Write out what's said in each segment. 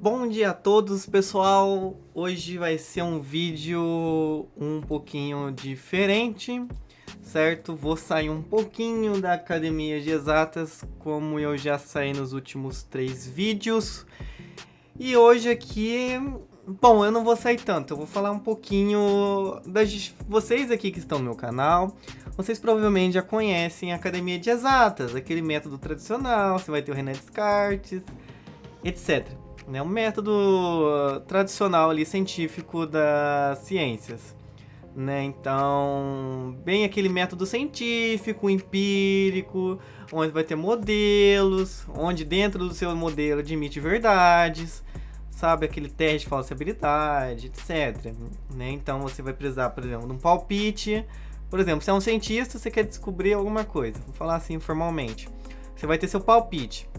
Bom dia a todos, pessoal! Hoje vai ser um vídeo um pouquinho diferente, certo? Vou sair um pouquinho da academia de exatas, como eu já saí nos últimos 3 vídeos. E hoje aqui, bom, eu não vou sair tanto, eu vou falar um pouquinho vocês aqui que estão no meu canal. Vocês provavelmente já conhecem a academia de exatas, aquele método tradicional, você vai ter o René Descartes, etc. É um método tradicional ali, científico das ciências. Né? Então, bem aquele método científico, empírico, onde vai ter modelos, onde dentro do seu modelo admite verdades, sabe? Aquele teste de falsibilidade, etc. Né? Então, você vai precisar, por exemplo, de um palpite. Por exemplo, se é um cientista, você quer descobrir alguma coisa. Vou falar assim formalmente. Você vai ter seu palpite.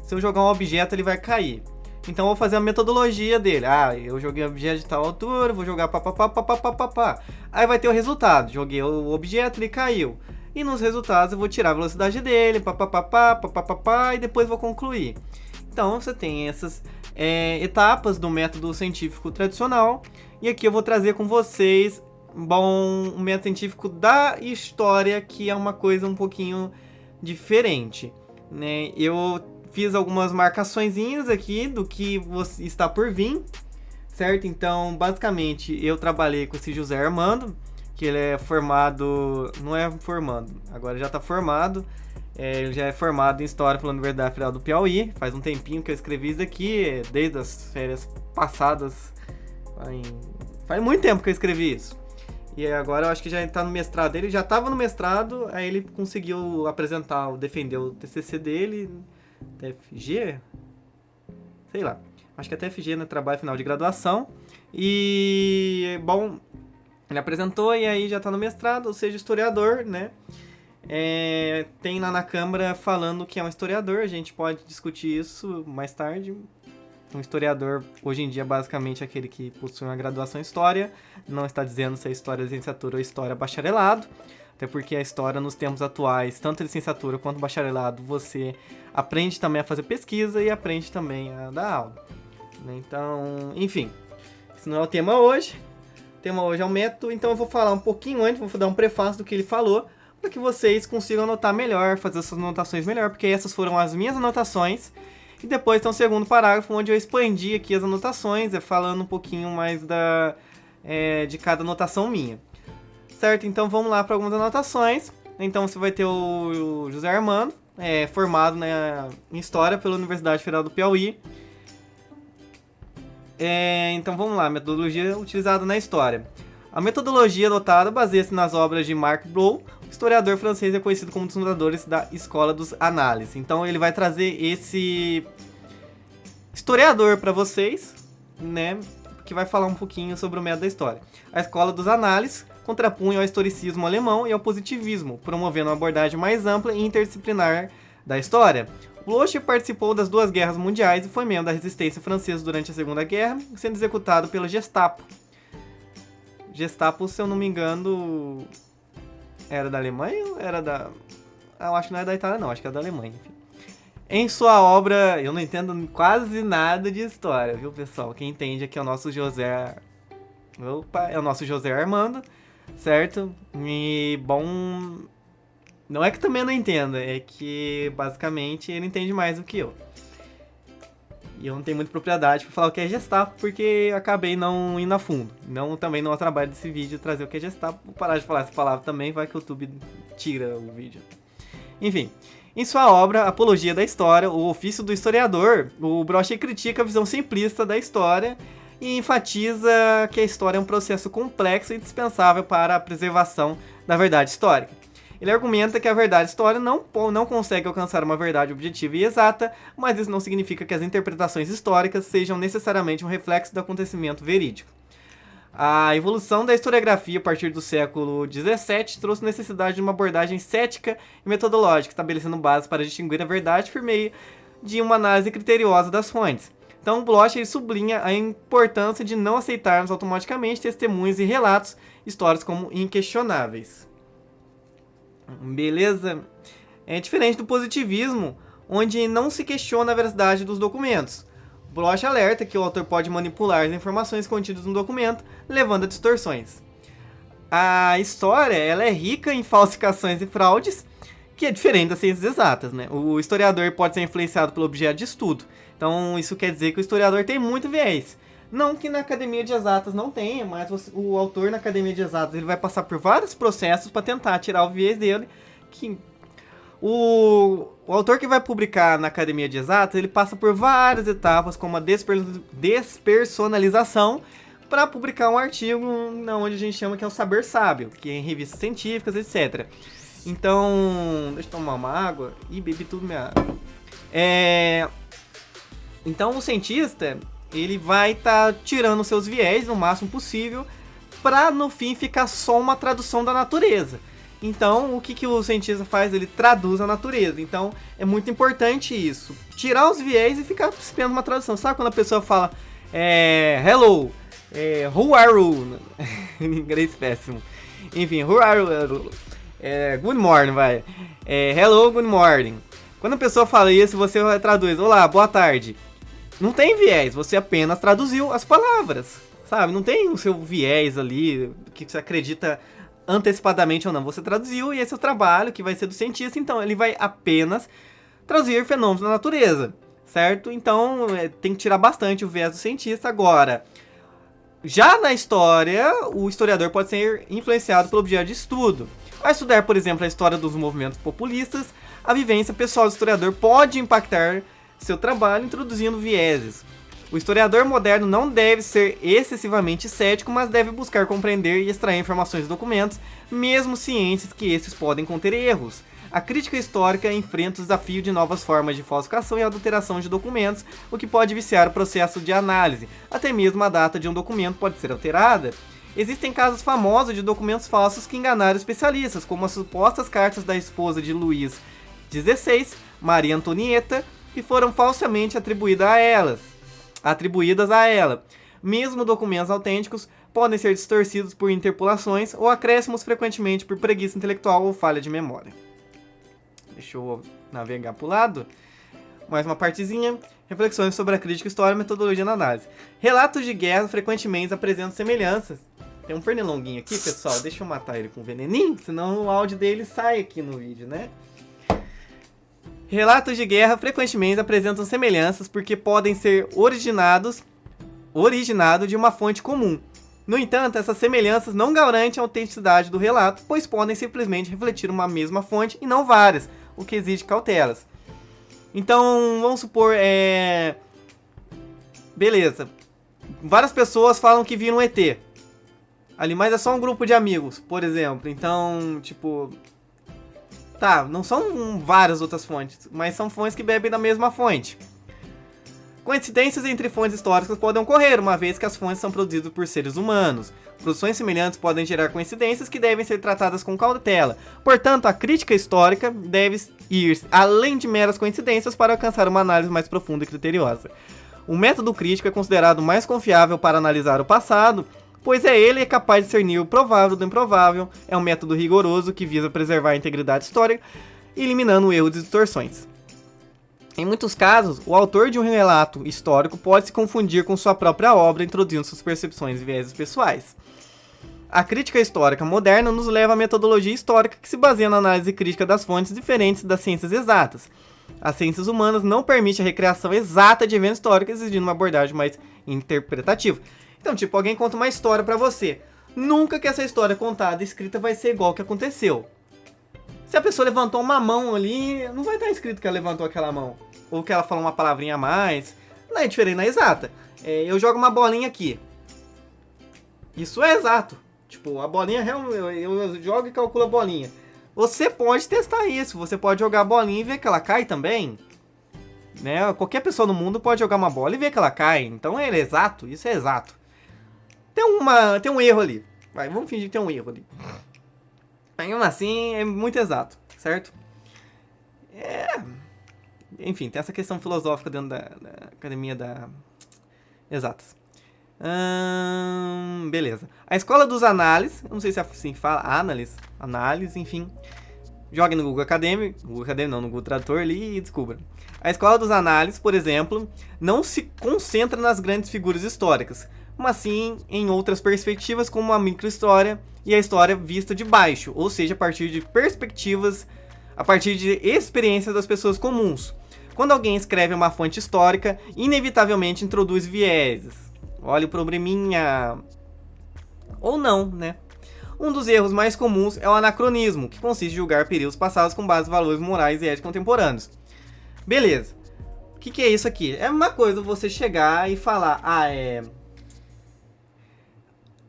Se eu jogar um objeto, ele vai cair. Então eu vou fazer a metodologia dele. Ah, eu joguei o objeto de tal altura, vou jogar pá. Aí vai ter o resultado. Joguei o objeto, ele caiu. E nos resultados eu vou tirar a velocidade dele, e depois vou concluir. Então você tem essas etapas do método científico tradicional. E aqui eu vou trazer com vocês, um método científico da história, que é uma coisa um pouquinho diferente. Né? Eu fiz algumas marcaçõezinhas aqui do que está por vir, certo? Então, basicamente, eu trabalhei com esse José Armando, que ele é formado, não é formando, agora já está formado, ele já é formado em História pela Universidade Federal do Piauí, faz um tempinho que eu escrevi isso daqui, desde as férias passadas, faz muito tempo que eu escrevi isso. E agora eu acho que já está no mestrado, ele já estava no mestrado, aí ele conseguiu defender o TCC dele, TFG? Sei lá. Acho que é TFG, né? Trabalho final de graduação. E, bom, ele apresentou e aí já tá no mestrado, ou seja, historiador, né? Tem lá na Câmara falando que é um historiador, a gente pode discutir isso mais tarde. Um historiador, hoje em dia, basicamente é aquele que possui uma graduação em História, não está dizendo se é História licenciatura ou História bacharelado, até porque a História nos tempos atuais, tanto a licenciatura quanto o bacharelado, você aprende também a fazer pesquisa e aprende também a dar aula. Então, enfim, esse não é o tema hoje. O tema hoje é o método, então eu vou falar um pouquinho antes, vou dar um prefácio do que ele falou, para que vocês consigam anotar melhor, fazer suas anotações melhor, porque essas foram as minhas anotações. E depois tem um segundo parágrafo onde eu expandi aqui as anotações, falando um pouquinho mais de cada anotação minha. Certo? Então vamos lá para algumas anotações. Então você vai ter o José Armando, formado em História pela Universidade Federal do Piauí. Então vamos lá, metodologia utilizada na História. A metodologia adotada baseia-se nas obras de Marc Bloch, historiador francês reconhecido como um dos fundadores da Escola dos Análises. Então ele vai trazer esse historiador para vocês, né, que vai falar um pouquinho sobre o método da história. A Escola dos Análises contrapunha ao historicismo alemão e ao positivismo, promovendo uma abordagem mais ampla e interdisciplinar da história. Bloch participou das 2 guerras mundiais e foi membro da resistência francesa durante a Segunda Guerra, sendo executado pela Gestapo. Gestapo, se eu não me engano, era da Alemanha ou era da... eu acho que não é da Itália não, acho que é da Alemanha, enfim. Em sua obra, eu não entendo quase nada de história, viu, pessoal? Quem entende aqui é o nosso José... é o nosso José Armando, certo? E, bom... não é que também eu não entenda, é que, basicamente, ele entende mais do que eu. E eu não tenho muita propriedade para falar o que é Gestapo, porque eu acabei não indo a fundo. Também não é o trabalho desse vídeo trazer o que é Gestapo. Vou parar de falar essa palavra também, vai que o YouTube tira o vídeo. Enfim, em sua obra Apologia da História, o ofício do historiador, o Bloch critica a visão simplista da história e enfatiza que a história é um processo complexo e indispensável para a preservação da verdade histórica. Ele argumenta que a verdade histórica não consegue alcançar uma verdade objetiva e exata, mas isso não significa que as interpretações históricas sejam necessariamente um reflexo do acontecimento verídico. A evolução da historiografia a partir do século XVII trouxe necessidade de uma abordagem cética e metodológica, estabelecendo bases para distinguir a verdade por meio de uma análise criteriosa das fontes. Então, Bloch sublinha a importância de não aceitarmos automaticamente testemunhos e relatos históricos como inquestionáveis. Beleza? É diferente do positivismo, onde não se questiona a veracidade dos documentos. broche alerta que o autor pode manipular as informações contidas no documento, levando a distorções. A história, ela é rica em falsificações e fraudes, que é diferente das ciências exatas, né? O historiador pode ser influenciado pelo objeto de estudo. Então, isso quer dizer que o historiador tem muito viés. Não que na academia de exatas não tenha, mas o autor na academia de exatas ele vai passar por vários processos para tentar tirar o viés dele. Que o autor que vai publicar na academia de exatas, ele passa por várias etapas, como a despersonalização, para publicar um artigo onde a gente chama que é o saber sábio, que é em revistas científicas, etc. Então, deixa eu tomar uma água e bebi tudo minha água. Então, o cientista, ele vai estar tirando seus viés no máximo possível para, no fim, ficar só uma tradução da natureza. Então, o que o cientista faz? Ele traduz a natureza. Então, é muito importante isso. Tirar os viés e ficar esperando uma tradução. Sabe quando a pessoa fala, hello, who are you? Em inglês péssimo. Enfim, who are you? Good morning, vai. Hello, good morning. Quando a pessoa fala isso, você traduz, olá, boa tarde. Não tem viés, você apenas traduziu as palavras, sabe? Não tem o seu viés ali, que você acredita antecipadamente ou não. Você traduziu e esse é o trabalho que vai ser do cientista, então ele vai apenas traduzir fenômenos da natureza, certo? Então tem que tirar bastante o viés do cientista. Agora, já na história, o historiador pode ser influenciado pelo objeto de estudo. Ao estudar, por exemplo, a história dos movimentos populistas, a vivência pessoal do historiador pode impactar seu trabalho introduzindo vieses. O historiador moderno não deve ser excessivamente cético, mas deve buscar compreender e extrair informações dos documentos, mesmo cientes que esses podem conter erros. A crítica histórica enfrenta o desafio de novas formas de falsificação e adulteração de documentos, o que pode viciar o processo de análise. Até mesmo a data de um documento pode ser alterada. Existem casos famosos de documentos falsos que enganaram especialistas, como as supostas cartas da esposa de Luís XVI, Maria Antonieta, que foram falsamente atribuídas a ela. Mesmo documentos autênticos podem ser distorcidos por interpolações ou acréscimos, frequentemente por preguiça intelectual ou falha de memória. Deixa eu navegar para o lado. Mais uma partezinha. Reflexões sobre a crítica histórica e metodologia na análise. Relatos de guerra frequentemente apresentam semelhanças. Tem um pernilonguinho aqui, pessoal. Deixa eu matar ele com veneninho, senão o áudio dele sai aqui no vídeo, né? Relatos de guerra frequentemente apresentam semelhanças porque podem ser originados de uma fonte comum. No entanto, essas semelhanças não garantem a autenticidade do relato, pois podem simplesmente refletir uma mesma fonte e não várias, o que exige cautelas. Então, vamos supor, beleza. Várias pessoas falam que viram um ET. Ali, mas é só um grupo de amigos, por exemplo. Então, tipo... Tá, não são várias outras fontes, mas são fontes que bebem da mesma fonte. Coincidências entre fontes históricas podem ocorrer, uma vez que as fontes são produzidas por seres humanos. Produções semelhantes podem gerar coincidências que devem ser tratadas com cautela. Portanto, a crítica histórica deve ir além de meras coincidências para alcançar uma análise mais profunda e criteriosa. O método crítico é considerado mais confiável para analisar o passado, pois ele é capaz de discernir o provável do improvável, é um método rigoroso que visa preservar a integridade histórica, eliminando erros e distorções. Em muitos casos, o autor de um relato histórico pode se confundir com sua própria obra, introduzindo suas percepções e vieses pessoais. A crítica histórica moderna nos leva à metodologia histórica que se baseia na análise crítica das fontes diferentes das ciências exatas. As ciências humanas não permitem a recriação exata de eventos históricos, exigindo uma abordagem mais interpretativa. Então, tipo, alguém conta uma história pra você. Nunca que essa história contada e escrita vai ser igual ao que aconteceu. Se a pessoa levantou uma mão ali, não vai estar escrito que ela levantou aquela mão. Ou que ela falou uma palavrinha a mais. Não é diferente na exata. Eu jogo uma bolinha aqui. Isso é exato. Tipo, a bolinha, eu jogo e calculo a bolinha. Você pode testar isso. Você pode jogar a bolinha e ver que ela cai também. Né? Qualquer pessoa no mundo pode jogar uma bola e ver que ela cai. Então é exato. Isso é exato. Tem um erro ali. Vamos fingir que tem um erro ali. Mas mesmo assim, é muito exato, certo? Enfim, tem essa questão filosófica dentro da academia da exatas. Beleza. A escola dos análises, eu não sei se é assim que fala, análise, enfim. Jogue no Google Acadêmico, no Google Tradutor ali e descubra. A escola dos análises, por exemplo, não se concentra nas grandes figuras históricas, mas sim em outras perspectivas como a microhistória e a história vista de baixo, ou seja, a partir de perspectivas, a partir de experiências das pessoas comuns. Quando alguém escreve uma fonte histórica, inevitavelmente introduz vieses. Olha o probleminha. Ou não, né? Um dos erros mais comuns é o anacronismo, que consiste em julgar períodos passados com base em valores morais e éticos contemporâneos. Beleza. O que é isso aqui? É uma coisa você chegar e falar,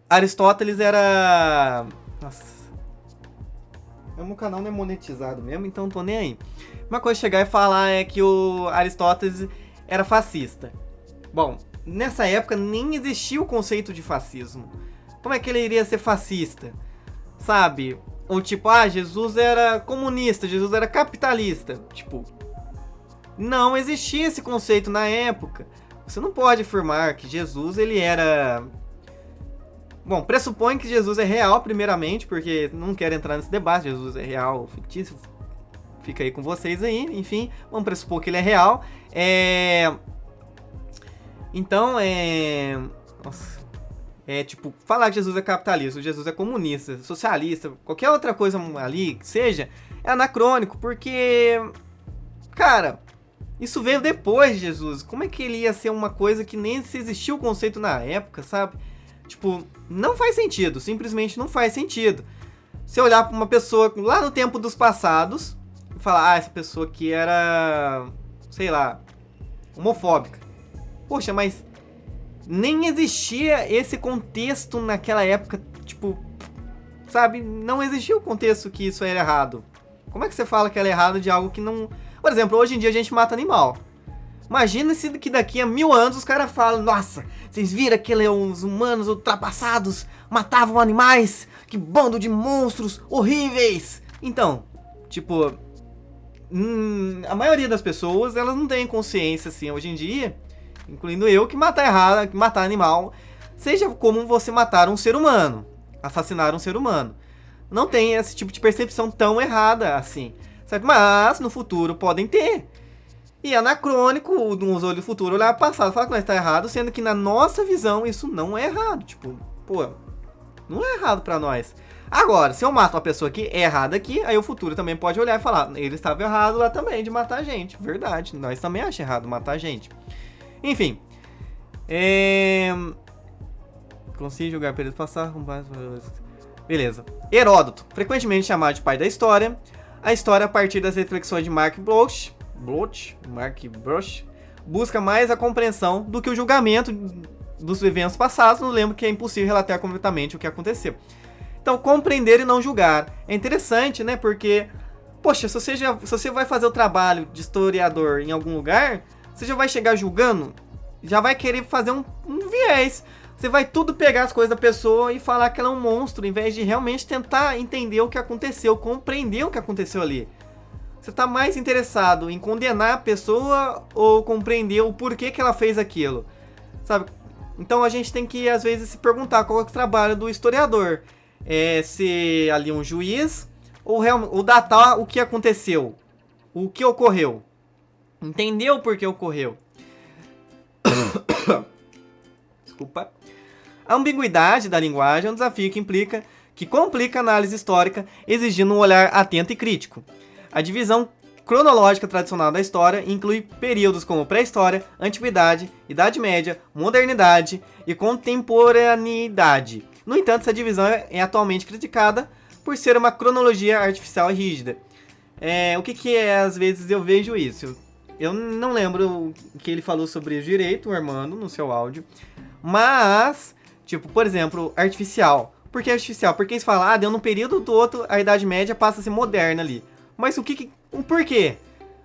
Aristóteles era... Nossa. O meu canal não é monetizado mesmo, então não tô nem aí. Uma coisa chegar e falar é que o Aristóteles era fascista. Bom, nessa época nem existia o conceito de fascismo. Como é que ele iria ser fascista? Sabe? Ou tipo, Jesus era comunista, Jesus era capitalista. Tipo, não existia esse conceito na época. Você não pode afirmar que Jesus, ele era... Bom, pressupõe que Jesus é real, primeiramente, porque não quero entrar nesse debate, Jesus é real ou fictício. Fica aí com vocês aí, enfim, vamos pressupor que ele é real. Então, Nossa. Tipo, falar que Jesus é capitalista, Jesus é comunista, socialista, qualquer outra coisa ali que seja, é anacrônico, porque... Cara, isso veio depois de Jesus. Como é que ele ia ser uma coisa que nem se existia o conceito na época, sabe? Tipo, não faz sentido, simplesmente não faz sentido. Se olhar pra uma pessoa lá no tempo dos passados e falar, essa pessoa aqui era, sei lá, homofóbica. Poxa, mas nem existia esse contexto naquela época, tipo, sabe? Não existia o contexto que isso era errado. Como é que você fala que era errado de algo que não... Por exemplo, hoje em dia a gente mata animal. Imagina se que daqui a 1000 anos os caras falam, nossa, vocês viram aqueles humanos ultrapassados matavam animais, que bando de monstros horríveis. Então, tipo, a maioria das pessoas, elas não têm consciência assim hoje em dia, incluindo eu, que matar errado, que matar animal, seja como você matar um ser humano, assassinar um ser humano. Não tem esse tipo de percepção tão errada assim, certo? Mas no futuro podem ter. E é anacrônico, nos olhos do futuro, olhar para o passado e falar que nós está errado, sendo que na nossa visão isso não é errado. Tipo, pô, não é errado para nós. Agora, se eu mato uma pessoa que é errada aqui, aí o futuro também pode olhar e falar, ele estava errado lá também de matar a gente. Verdade, nós também achamos errado matar a gente. Enfim. Consigo julgar período passado com base... Beleza. Heródoto, frequentemente chamado de pai da história. A história, a partir das reflexões de Mark Bloch, busca mais a compreensão do que o julgamento dos eventos passados. Não lembro que é impossível relatar completamente o que aconteceu. Então, compreender e não julgar. É interessante, né? Porque, poxa, se você vai fazer o trabalho de historiador em algum lugar, você já vai chegar julgando, já vai querer fazer um viés. Você vai tudo pegar as coisas da pessoa e falar que ela é um monstro, em vez de realmente tentar entender o que aconteceu, compreender o que aconteceu ali. Você está mais interessado em condenar a pessoa ou compreender o porquê que ela fez aquilo, sabe? Então a gente tem que, às vezes, se perguntar qual é o trabalho do historiador. É ser ali um juiz ou datar o que aconteceu, o que ocorreu. Entender o porquê ocorreu. Desculpa. A ambiguidade da linguagem é um desafio que complica a análise histórica, exigindo um olhar atento e crítico. A divisão cronológica tradicional da história inclui períodos como pré-história, antiguidade, idade média, modernidade e contemporaneidade. No entanto, essa divisão é atualmente criticada por ser uma cronologia artificial e rígida. O que às vezes eu vejo isso? Eu não lembro o que ele falou sobre direito, o Armando, no seu áudio. Mas, tipo, por exemplo, artificial. Por que artificial? Porque eles falam, deu num período do outro, a Idade Média passa a ser moderna ali. Mas o porquê?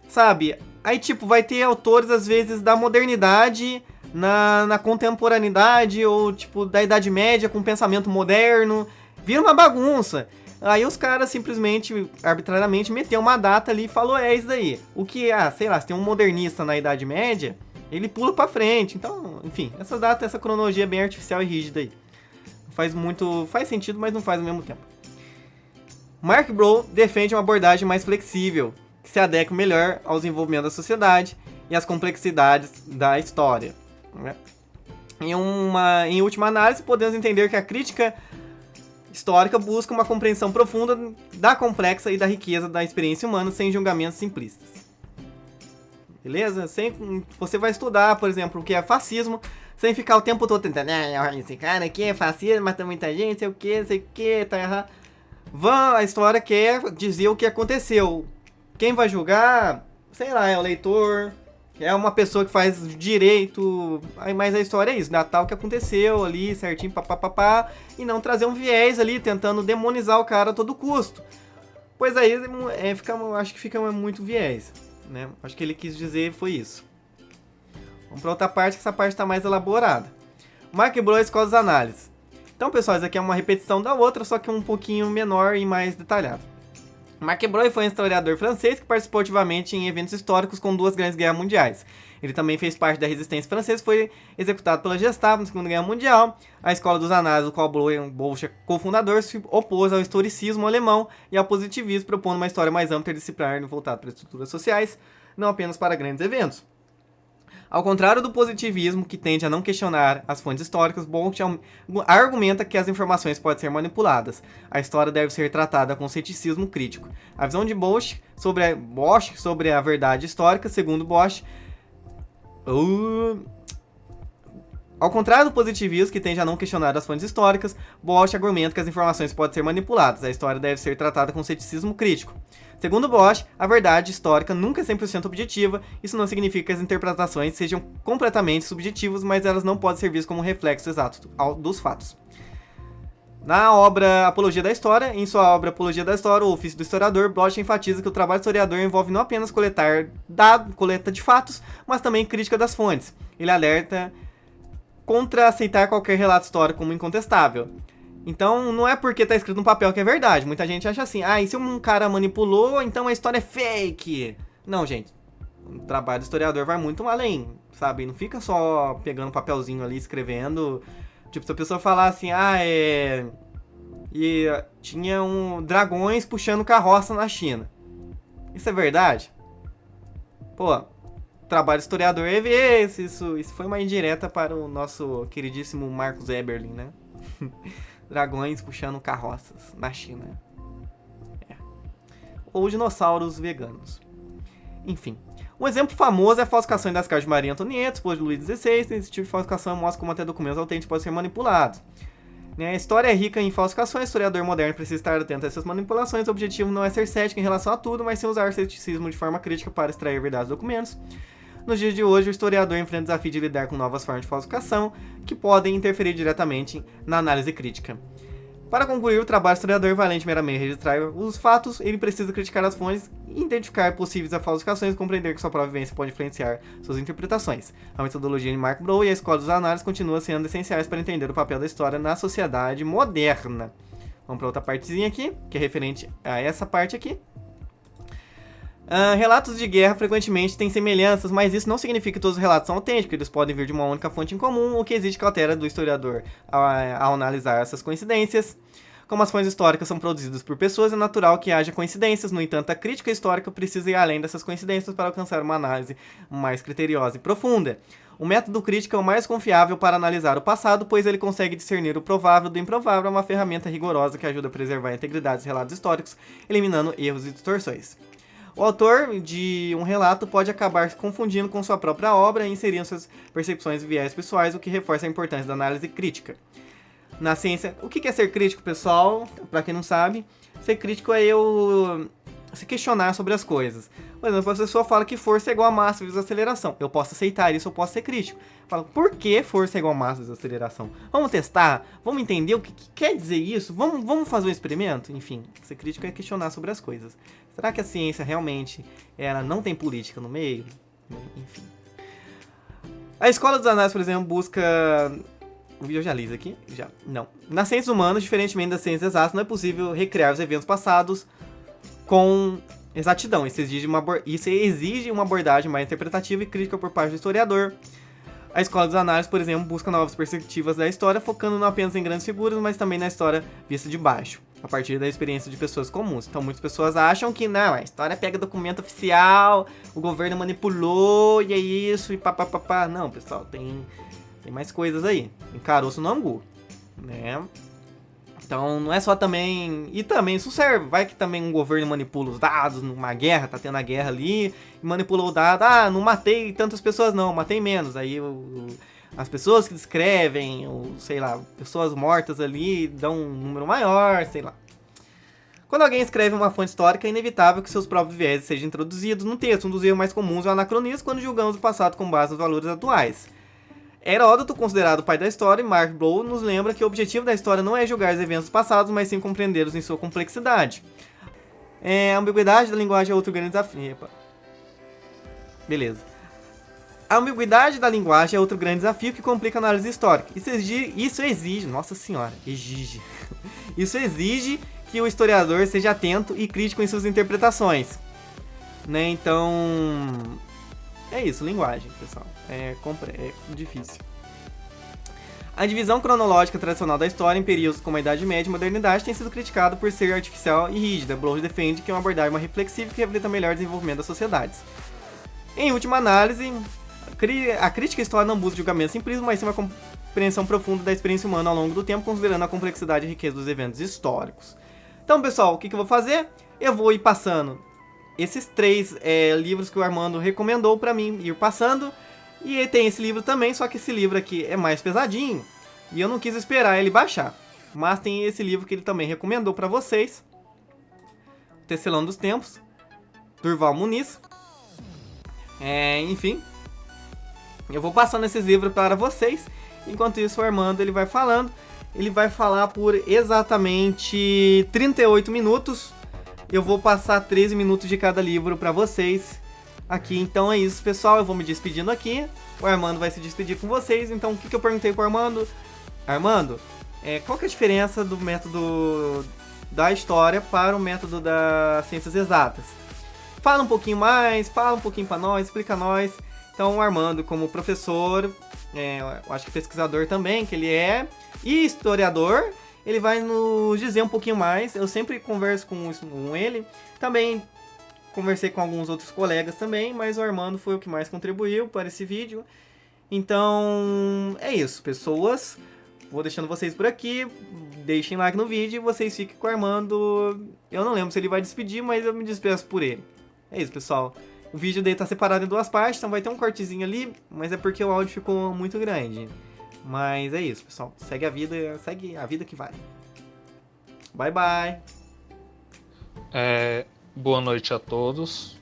Sabe? Aí, tipo, vai ter autores, às vezes, da modernidade na contemporaneidade, ou, tipo, da Idade Média com pensamento moderno. Vira uma bagunça. Aí os caras simplesmente, arbitrariamente, meteu uma data ali e falou, isso daí. O que, sei lá, se tem um modernista na Idade Média, ele pula pra frente. Então, enfim, essa data, essa cronologia é bem artificial e rígida aí. Faz sentido, mas não faz ao mesmo tempo. Mark Bloch defende uma abordagem mais flexível, que se adequa melhor ao desenvolvimento da sociedade e as complexidades da história, né? Em última análise, podemos entender que a crítica histórica busca uma compreensão profunda da complexa e da riqueza da experiência humana sem julgamentos simplistas. Beleza? Você vai estudar, por exemplo, o que é fascismo, sem ficar o tempo todo tentando, esse cara aqui é fascista, mata muita gente, sei o que, tá errado. A história quer dizer o que aconteceu. Quem vai julgar, sei lá, é o leitor, é uma pessoa que faz direito, mas a história é isso, datar o que aconteceu ali, certinho, papapá, e não trazer um viés ali, tentando demonizar o cara a todo custo. Pois aí, acho que fica muito viés, né? Acho que ele quis dizer foi isso. Vamos para outra parte, que essa parte está mais elaborada. Mark Bloch, Escola das Análises. Então, pessoal, isso aqui é uma repetição da outra, só que um pouquinho menor e mais detalhado. Mark Bloch foi um historiador francês que participou ativamente em eventos históricos com 2 grandes guerras mundiais. Ele também fez parte da resistência francesa e foi executado pela Gestapo na Segunda Guerra Mundial. A Escola dos Análises, do qual Bloch é cofundador, se opôs ao historicismo alemão e ao positivismo, propondo uma história mais ampla e disciplinar voltada para estruturas sociais, não apenas para grandes eventos. Ao contrário do positivismo, que tende a não questionar as fontes históricas, Bloch argumenta que as informações podem ser manipuladas. A história deve ser tratada com ceticismo crítico. A visão de Bloch sobre a verdade histórica, segundo Bloch, ao contrário do positivismo, que tende a não questionar as fontes históricas, Bloch argumenta que as informações podem ser manipuladas. A história deve ser tratada com ceticismo crítico. Segundo Bloch, a verdade histórica nunca é 100% objetiva. Isso não significa que as interpretações sejam completamente subjetivas, mas elas não podem ser vistas como reflexo exato dos fatos. Na obra Apologia da História, em sua obra Apologia da História, o ofício do historiador, Bloch enfatiza que o trabalho do historiador envolve não apenas coleta de fatos, mas também crítica das fontes. Ele alerta contra aceitar qualquer relato histórico como incontestável. Então, não é porque tá escrito no papel que é verdade. Muita gente acha assim, e se um cara manipulou, então a história é fake. Não, gente. O trabalho do historiador vai muito além, sabe? Não fica só pegando um papelzinho ali, escrevendo. Tipo, se a pessoa falar assim, e tinha dragões puxando carroça na China. Isso é verdade? Pô, o trabalho do historiador é ver isso foi uma indireta para o nosso queridíssimo Marcos Eberlin, né? Dragões puxando carroças na China. Ou dinossauros veganos. Enfim. Um exemplo famoso é a falsificação das cartas de Maria Antonieta, esposa de Luís XVI. Esse tipo de falsificação mostra como até documentos autênticos podem ser manipulados. A história é rica em falsificações, o historiador moderno precisa estar atento a essas manipulações. O objetivo não é ser cético em relação a tudo, mas sim usar ceticismo de forma crítica para extrair verdades dos documentos. Nos dias de hoje, o historiador enfrenta o desafio de lidar com novas formas de falsificação que podem interferir diretamente na análise crítica. Para concluir, o trabalho do historiador vai além de meramente registrar os fatos, ele precisa criticar as fontes, identificar possíveis falsificações e compreender que sua própria vivência pode influenciar suas interpretações. A metodologia de Mark Bloch e a escola dos análises continuam sendo essenciais para entender o papel da história na sociedade moderna. Vamos para outra partezinha aqui, que é referente a essa parte aqui. Relatos de guerra frequentemente têm semelhanças, mas isso não significa que todos os relatos são autênticos, eles podem vir de uma única fonte em comum, o que exige cautela do historiador ao analisar essas coincidências. Como as fontes históricas são produzidas por pessoas, é natural que haja coincidências, no entanto, a crítica histórica precisa ir além dessas coincidências para alcançar uma análise mais criteriosa e profunda. O método crítico é o mais confiável para analisar o passado, pois ele consegue discernir o provável do improvável, é uma ferramenta rigorosa que ajuda a preservar a integridade dos relatos históricos, eliminando erros e distorções. O autor de um relato pode acabar se confundindo com sua própria obra e inserindo suas percepções e viés pessoais, o que reforça a importância da análise crítica. Na ciência, o que é ser crítico, pessoal? Para quem não sabe, ser crítico é se questionar sobre as coisas. Por exemplo, a pessoa fala que força é igual a massa vezes aceleração. Eu posso aceitar isso, eu posso ser crítico. Falo, por que força é igual a massa vezes aceleração? Vamos testar? Vamos entender o que quer dizer isso? Vamos fazer um experimento? Enfim, ser crítico é questionar sobre as coisas. Será que a ciência realmente ela não tem política no meio? Enfim. A escola dos análises, por exemplo, busca... Eu já li isso aqui? Já. Não. Nas ciências humanas, diferentemente das ciências exatas, não é possível recriar os eventos passados com exatidão. Isso exige uma abordagem mais interpretativa e crítica por parte do historiador. A escola dos análises, por exemplo, busca novas perspectivas da história, focando não apenas em grandes figuras, mas também na história vista de baixo. a partir da experiência de pessoas comuns. Então muitas pessoas acham que não, a história pega documento oficial, o governo manipulou e é isso e papapá. Não, pessoal, tem mais coisas aí. Tem caroço no angu, né? Então não é só também... E também isso serve. Vai que também um governo manipula os dados numa guerra, tá tendo a guerra ali, e manipulou o dado. Ah, não matei tantas pessoas não, matei menos. Aí as pessoas que descrevem, ou sei lá, pessoas mortas ali, dão um número maior, sei lá. Quando alguém escreve uma fonte histórica, é inevitável que seus próprios vieses sejam introduzidos no texto. Um dos erros mais comuns é o anacronismo, quando julgamos o passado com base nos valores atuais. Heródoto, considerado o pai da história, e Mark Blow nos lembra que o objetivo da história não é julgar os eventos passados, mas sim compreendê-los em sua complexidade. A ambiguidade da linguagem é outro grande desafio. Epa. Beleza. A ambiguidade da linguagem é outro grande desafio que complica a análise histórica. Isso exige, nossa senhora, Isso exige que o historiador seja atento e crítico em suas interpretações. Né? Então, é isso, linguagem, pessoal. É difícil. A divisão cronológica tradicional da história em períodos como a Idade Média e Modernidade tem sido criticada por ser artificial e rígida. Bloch defende que é uma abordagem mais reflexiva que reflita melhor o desenvolvimento das sociedades. Em última análise, a crítica à história não busca julgamento simplismo, mas sim uma compreensão profunda da experiência humana ao longo do tempo, considerando a complexidade e riqueza dos eventos históricos. Então, pessoal, o que eu vou fazer? Eu vou ir passando esses 3 livros que o Armando recomendou pra mim ir passando. E tem esse livro também, só que esse livro aqui é mais pesadinho e eu não quis esperar ele baixar. Mas tem esse livro que ele também recomendou pra vocês, Tecelão dos Tempos, Durval Muniz. Enfim, eu vou passando esses livros para vocês. Enquanto isso, o Armando ele vai falando. Ele vai falar por exatamente 38 minutos. Eu vou passar 13 minutos de cada livro para vocês aqui. Então é isso, pessoal. Eu vou me despedindo aqui. O Armando vai se despedir com vocês. Então o que eu perguntei pro Armando? Armando, qual que é a diferença do método da história para o método das ciências exatas? Fala um pouquinho mais, fala um pouquinho para nós, explica a nós. Então o Armando, como professor, eu acho que pesquisador também, que ele é, e historiador, ele vai nos dizer um pouquinho mais. Eu sempre converso com ele. Também conversei com alguns outros colegas também, mas o Armando foi o que mais contribuiu para esse vídeo. Então, é isso, pessoas. Vou deixando vocês por aqui. Deixem like no vídeo e vocês fiquem com o Armando. Eu não lembro se ele vai despedir, mas eu me despeço por ele. É isso, pessoal. O vídeo dele tá separado em 2 partes, então vai ter um cortezinho ali, mas é porque o áudio ficou muito grande. Mas é isso, pessoal. Segue a vida que vai. Bye, bye. Boa noite a todos.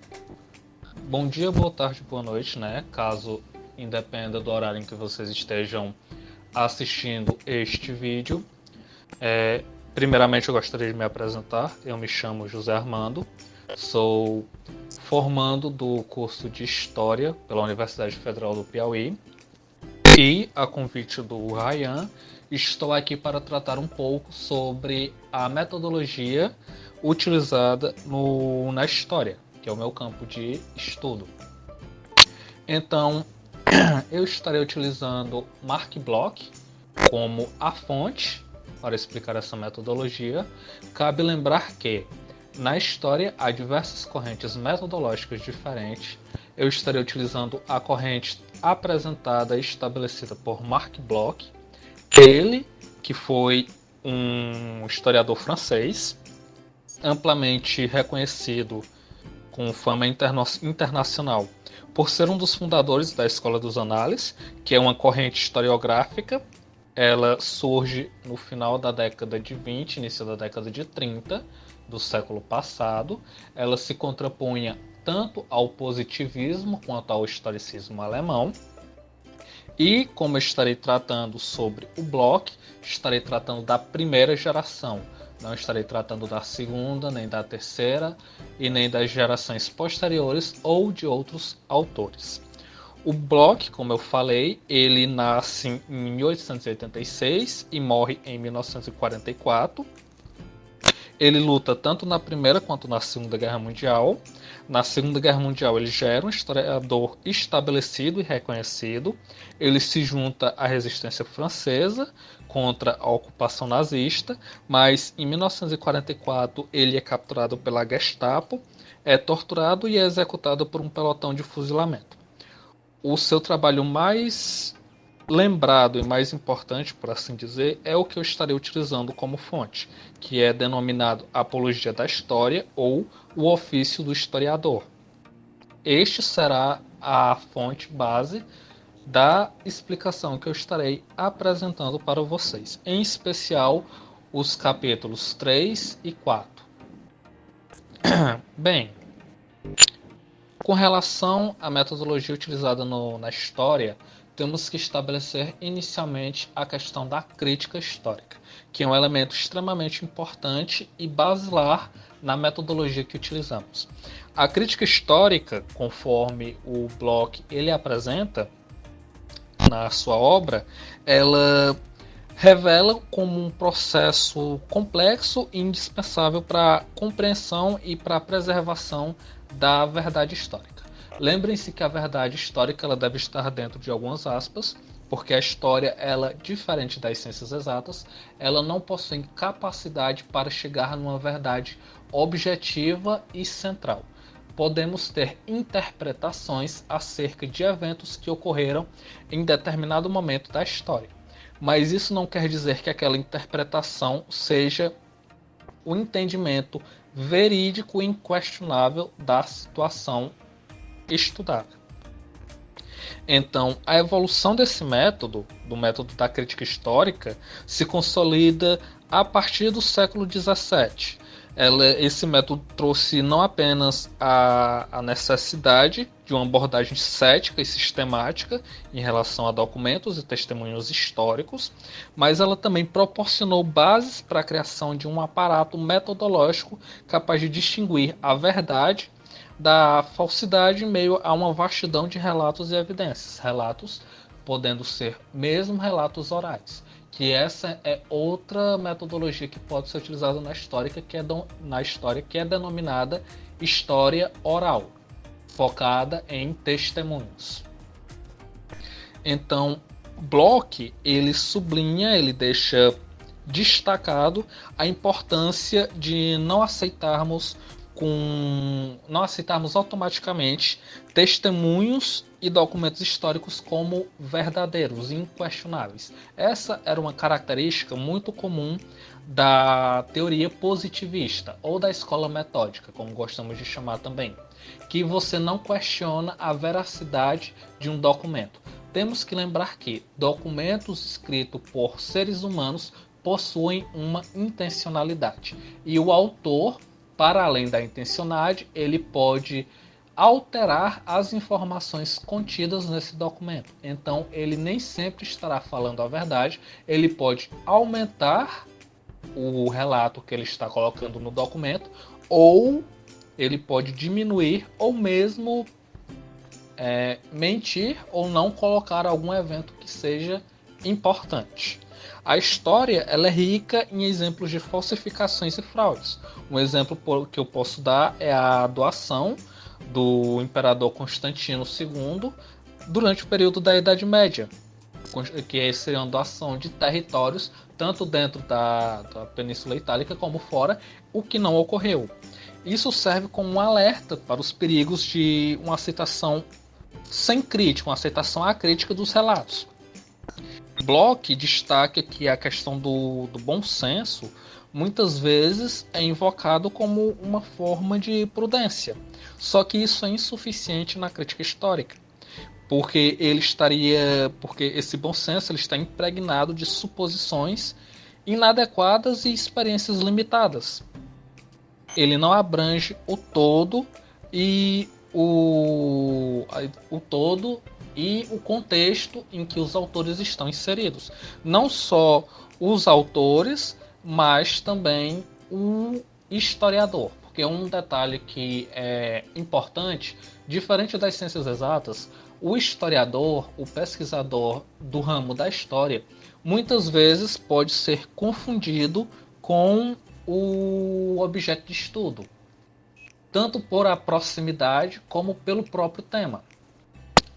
Bom dia, boa tarde, boa noite, né? Caso independa do horário em que vocês estejam assistindo este vídeo. Primeiramente, eu gostaria de me apresentar. Eu me chamo José Armando. Sou formando do curso de História pela Universidade Federal do Piauí. E, a convite do Ryan, estou aqui para tratar um pouco sobre a metodologia utilizada na história, que é o meu campo de estudo. Então, eu estarei utilizando Mark Bloch como a fonte para explicar essa metodologia. Cabe lembrar que, na história, há diversas correntes metodológicas diferentes. Eu estarei utilizando a corrente apresentada e estabelecida por Mark Bloch, ele que foi um historiador francês, amplamente reconhecido com fama internacional por ser um dos fundadores da Escola dos Análises, que é uma corrente historiográfica. Ela surge no final da década de 20, início da década de 30 do século passado. Ela se contrapunha tanto ao positivismo quanto ao historicismo alemão. E como eu estarei tratando sobre o Bloch, estarei tratando da primeira geração. Não estarei tratando da segunda, nem da terceira, e nem das gerações posteriores ou de outros autores. O Bloch, como eu falei, ele nasce em 1886 e morre em 1944. Ele luta tanto na Primeira quanto na Segunda Guerra Mundial. Na Segunda Guerra Mundial ele já era um historiador estabelecido e reconhecido. Ele se junta à resistência francesa contra a ocupação nazista, mas em 1944 ele é capturado pela Gestapo, é torturado e é executado por um pelotão de fuzilamento. O seu trabalho mais lembrado e mais importante, por assim dizer, é o que eu estarei utilizando como fonte, que é denominado Apologia da História ou o Ofício do Historiador. Este será a fonte base da explicação que eu estarei apresentando para vocês, em especial os capítulos 3 e 4. Bem, com relação à metodologia utilizada na história, temos que estabelecer inicialmente a questão da crítica histórica, que é um elemento extremamente importante e basilar na metodologia que utilizamos. A crítica histórica, conforme o Bloch ele apresenta na sua obra, ela revela como um processo complexo e indispensável para a compreensão e para a preservação da verdade histórica. Lembrem-se que a verdade histórica ela deve estar dentro de algumas aspas, porque a história, ela, diferente das ciências exatas, ela não possui capacidade para chegar numa verdade objetiva e central. Podemos ter interpretações acerca de eventos que ocorreram em determinado momento da história, mas isso não quer dizer que aquela interpretação seja o entendimento verídico e inquestionável da situação estudada. Então, a evolução desse método, do método da crítica histórica, se consolida a partir do século XVII. Esse método trouxe não apenas a necessidade de uma abordagem cética e sistemática em relação a documentos e testemunhos históricos, mas ela também proporcionou bases para a criação de um aparato metodológico capaz de distinguir a verdade da falsidade em meio a uma vastidão de relatos e evidências. Relatos podendo ser mesmo relatos orais. Que essa é outra metodologia que pode ser utilizada na história, que é denominada história oral, focada em testemunhos. Então, Bloch, ele sublinha, ele deixa destacado a importância de não aceitarmos automaticamente testemunhos e documentos históricos como verdadeiros, inquestionáveis. Essa era uma característica muito comum da teoria positivista ou da escola metódica, como gostamos de chamar também, que você não questiona a veracidade de um documento. Temos que lembrar que documentos escritos por seres humanos possuem uma intencionalidade e o autor, para além da intencionalidade, ele pode alterar as informações contidas nesse documento. Então, ele nem sempre estará falando a verdade, ele pode aumentar o relato que ele está colocando no documento, ou ele pode diminuir, ou mesmo mentir ou não colocar algum evento que seja importante. A história ela é rica em exemplos de falsificações e fraudes. Um exemplo que eu posso dar é a doação do imperador Constantino II durante o período da Idade Média, que seria uma doação de territórios tanto dentro da Península Itálica como fora, o que não ocorreu. Isso serve como um alerta para os perigos de uma aceitação sem crítica, uma aceitação acrítica dos relatos. Bloch destaca que a questão do bom senso muitas vezes é invocado como uma forma de prudência. Só que isso é insuficiente na crítica histórica, porque esse bom senso ele está impregnado de suposições inadequadas e experiências limitadas. Ele não abrange o todo e o contexto em que os autores estão inseridos. Não só os autores, mas também o historiador. Porque um detalhe que é importante, diferente das ciências exatas, o historiador, o pesquisador do ramo da história, muitas vezes pode ser confundido com o objeto de estudo, tanto por a proximidade como pelo próprio tema.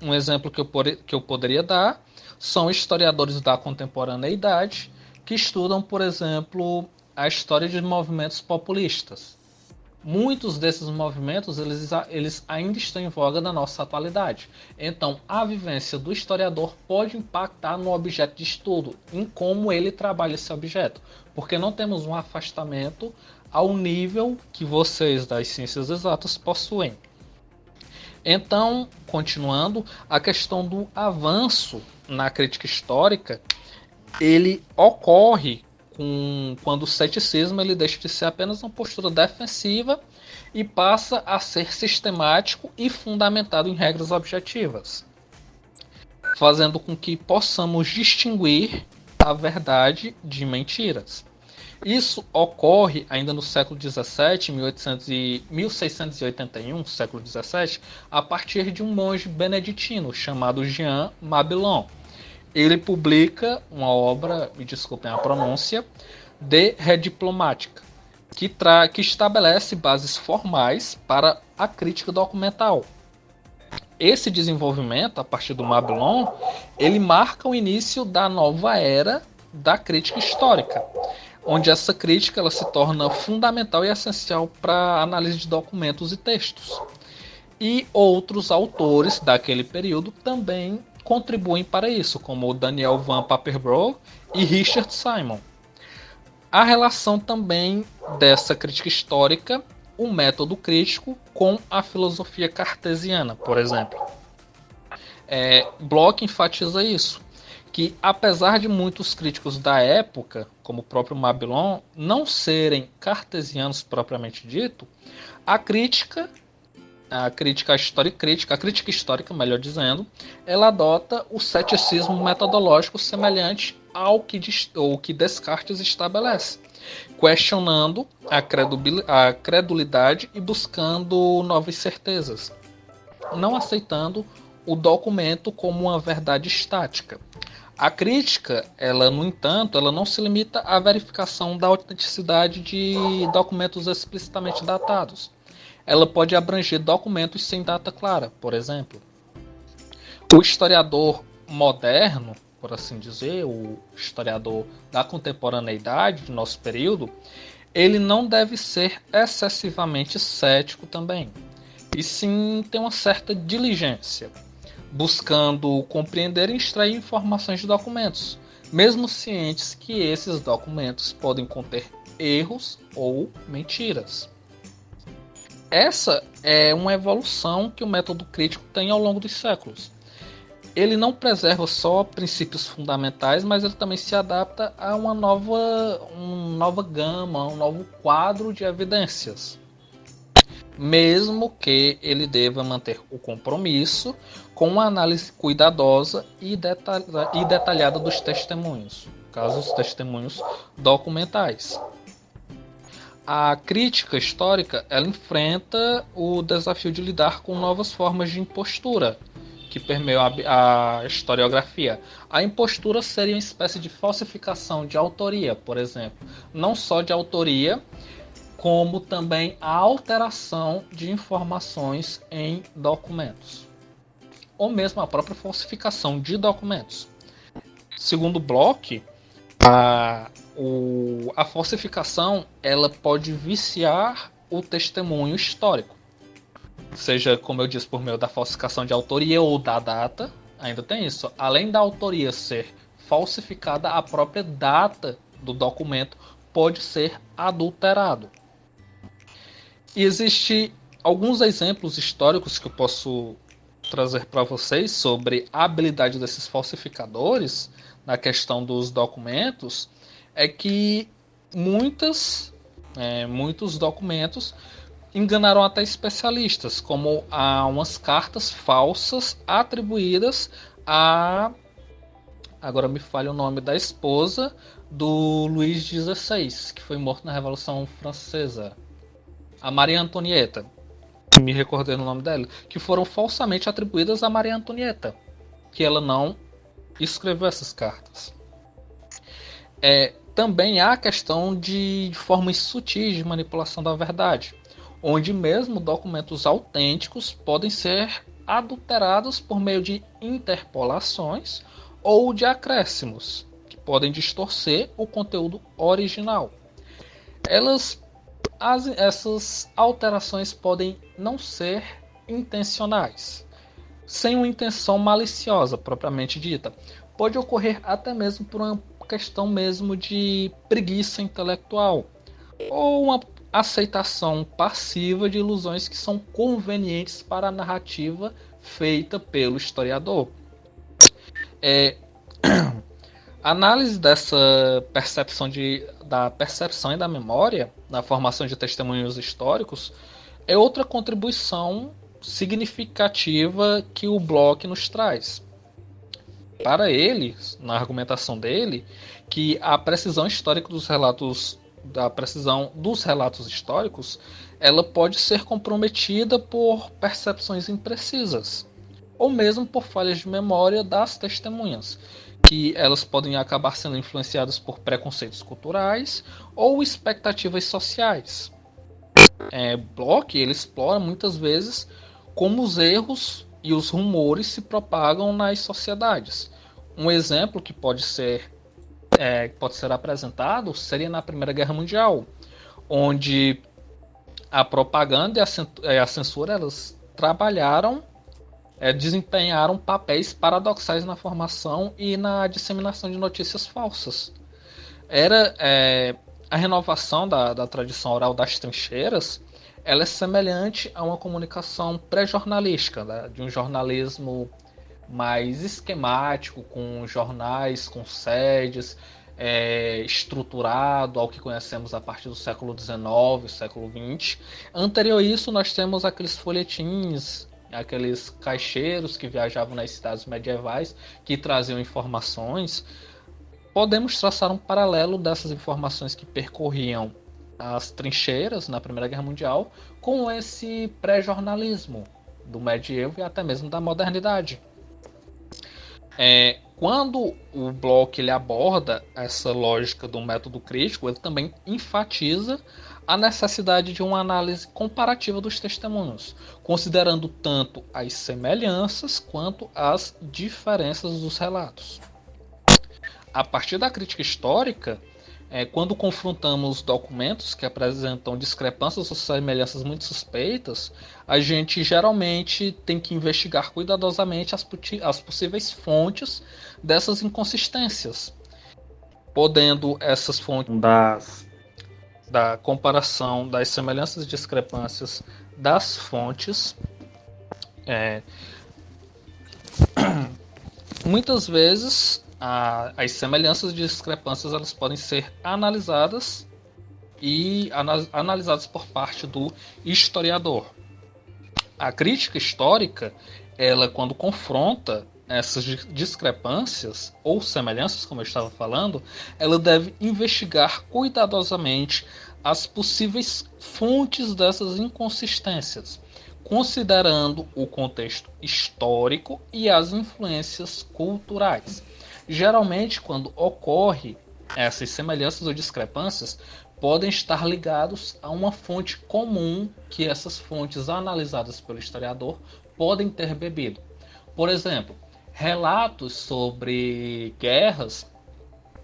Um exemplo que eu poderia dar são historiadores da contemporaneidade que estudam, por exemplo, a história de movimentos populistas. Muitos desses movimentos eles ainda estão em voga na nossa atualidade. Então, a vivência do historiador pode impactar no objeto de estudo, em como ele trabalha esse objeto, porque não temos um afastamento ao nível que vocês das ciências exatas possuem. Então, continuando, a questão do avanço na crítica histórica, ele ocorre quando o ceticismo ele deixa de ser apenas uma postura defensiva e passa a ser sistemático e fundamentado em regras objetivas, fazendo com que possamos distinguir a verdade de mentiras. Isso ocorre ainda no século XVII, 1681, século XVII, a partir de um monge beneditino chamado Jean Mabillon. Ele publica uma obra, me desculpem a pronúncia, de Rediplomática, que estabelece bases formais para a crítica documental. Esse desenvolvimento, a partir do Mabillon, ele marca o início da nova era da crítica histórica, onde essa crítica ela se torna fundamental e essencial para a análise de documentos e textos. E outros autores daquele período também contribuem para isso, como o Daniel Van Papperbroek e Richard Simon. A relação também dessa crítica histórica, o método crítico, com a filosofia cartesiana, por exemplo. Bloch enfatiza isso, que apesar de muitos críticos da época, como o próprio Mabillon, não serem cartesianos propriamente dito, a crítica histórica, melhor dizendo, ela adota o ceticismo metodológico semelhante ao que Descartes estabelece, questionando a credulidade e buscando novas certezas, não aceitando o documento como uma verdade estática. A crítica, no entanto, ela não se limita à verificação da autenticidade de documentos explicitamente datados. Ela pode abranger documentos sem data clara, por exemplo. O historiador moderno, por assim dizer, o historiador da contemporaneidade do nosso período, ele não deve ser excessivamente cético também, e sim ter uma certa diligência, buscando compreender e extrair informações de documentos, mesmo cientes que esses documentos podem conter erros ou mentiras. Essa é uma evolução que o método crítico tem ao longo dos séculos. Ele não preserva só princípios fundamentais, mas ele também se adapta a uma nova gama, um novo quadro de evidências. Mesmo que ele deva manter o compromisso com uma análise cuidadosa e detalhada dos testemunhos, casos testemunhos documentais. A crítica histórica ela enfrenta o desafio de lidar com novas formas de impostura que permeiam a historiografia. A impostura seria uma espécie de falsificação de autoria, por exemplo. Não só de autoria, como também a alteração de informações em documentos. Ou mesmo a própria falsificação de documentos. Segundo Bloch, a falsificação ela pode viciar o testemunho histórico, seja, como eu disse, por meio da falsificação de autoria ou da data. Ainda tem isso, além da autoria ser falsificada, a própria data do documento pode ser adulterado. E existem alguns exemplos históricos que eu posso trazer para vocês sobre a habilidade desses falsificadores na questão dos documentos. É que muitos documentos enganaram até especialistas, como umas cartas falsas atribuídas a... Agora me falha o nome da esposa do Luís XVI, que foi morto na Revolução Francesa. A Maria Antonieta. Me recordei no nome dela. Que foram falsamente atribuídas a Maria Antonieta. Que ela não escreveu essas cartas. Também há a questão de formas sutis de manipulação da verdade, onde mesmo documentos autênticos podem ser adulterados por meio de interpolações ou de acréscimos, que podem distorcer o conteúdo original. Essas alterações podem não ser intencionais, sem uma intenção maliciosa propriamente dita. Pode ocorrer até mesmo por uma questão mesmo de preguiça intelectual ou uma aceitação passiva de ilusões que são convenientes para a narrativa feita pelo historiador. A análise dessa da percepção e da memória na formação de testemunhos históricos é outra contribuição significativa que o Bloch nos traz. Para ele, na argumentação dele, que a precisão histórica dos relatos históricos, ela pode ser comprometida por percepções imprecisas, ou mesmo por falhas de memória das testemunhas, que elas podem acabar sendo influenciadas por preconceitos culturais ou expectativas sociais. Bloch ele explora muitas vezes como os erros e os rumores se propagam nas sociedades. Um exemplo que pode ser apresentado seria na Primeira Guerra Mundial, onde a propaganda e a censura elas desempenharam papéis paradoxais na formação e na disseminação de notícias falsas. A renovação da tradição oral das trincheiras, ela é semelhante a uma comunicação pré-jornalística, né, de um jornalismo mais esquemático, com jornais, com sedes, estruturado ao que conhecemos a partir do século XIX, século XX. Anterior a isso, nós temos aqueles folhetins, aqueles caixeiros que viajavam nas cidades medievais, que traziam informações. Podemos traçar um paralelo dessas informações que percorriam as trincheiras na Primeira Guerra Mundial com esse pré-jornalismo do medievo e até mesmo da modernidade. Quando o Bloch ele aborda essa lógica do método crítico, ele também enfatiza a necessidade de uma análise comparativa dos testemunhos, considerando tanto as semelhanças quanto as diferenças dos relatos. A partir da crítica histórica, quando confrontamos documentos que apresentam discrepâncias ou semelhanças muito suspeitas, a gente geralmente tem que investigar cuidadosamente as possíveis fontes dessas inconsistências, podendo essas fontes da comparação das semelhanças e discrepâncias das fontes muitas vezes as semelhanças e discrepâncias elas podem ser analisadas por parte do historiador. A crítica histórica, ela quando confronta essas discrepâncias ou semelhanças, como eu estava falando, ela deve investigar cuidadosamente as possíveis fontes dessas inconsistências, considerando o contexto histórico e as influências culturais. Geralmente, quando ocorre essas semelhanças ou discrepâncias, podem estar ligados a uma fonte comum que essas fontes analisadas pelo historiador podem ter bebido. Por exemplo, relatos sobre guerras,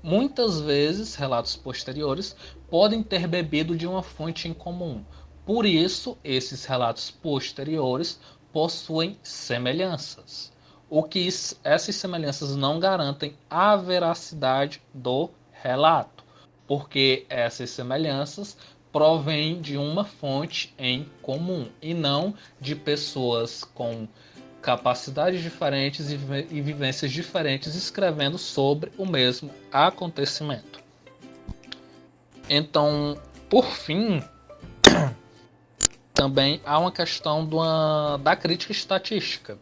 muitas vezes relatos posteriores, podem ter bebido de uma fonte em comum. Por isso, esses relatos posteriores possuem semelhanças. O que essas semelhanças não garantem a veracidade do relato, porque essas semelhanças provêm de uma fonte em comum e não de pessoas com capacidades diferentes e vivências diferentes escrevendo sobre o mesmo acontecimento. Então, por fim, também há uma questão da crítica estatística,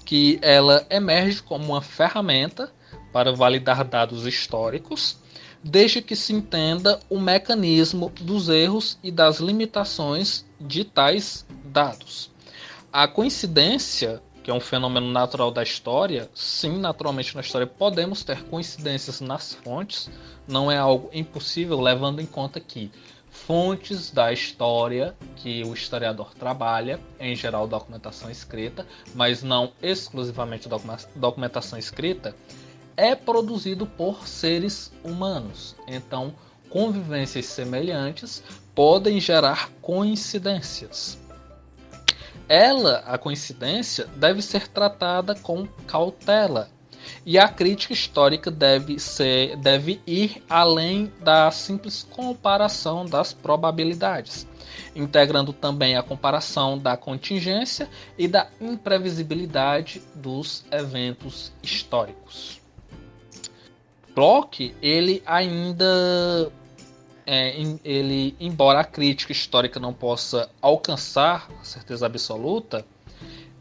que ela emerge como uma ferramenta para validar dados históricos, desde que se entenda o mecanismo dos erros e das limitações de tais dados. A coincidência que é um fenômeno natural da história, sim, naturalmente na história podemos ter coincidências nas fontes, não é algo impossível, levando em conta que fontes da história que o historiador trabalha, em geral documentação escrita, mas não exclusivamente documentação escrita, é produzido por seres humanos. Então, convivências semelhantes podem gerar coincidências. A coincidência, deve ser tratada com cautela. E a crítica histórica deve ir além da simples comparação das probabilidades, integrando também a comparação da contingência e da imprevisibilidade dos eventos históricos. Bloch, ele ainda embora a crítica histórica não possa alcançar a certeza absoluta,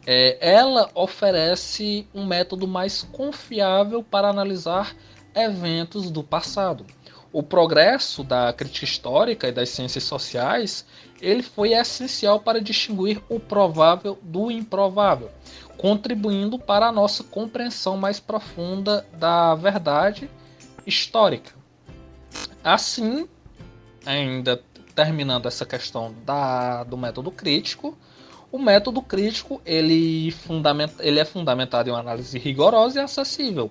ela oferece um método mais confiável para analisar eventos do passado. O progresso da crítica histórica e das ciências sociais, ele foi essencial para distinguir o provável do improvável, contribuindo para a nossa compreensão mais profunda da verdade histórica. Assim, ainda terminando essa questão do método crítico, o método crítico ele é fundamentado em uma análise rigorosa e acessível,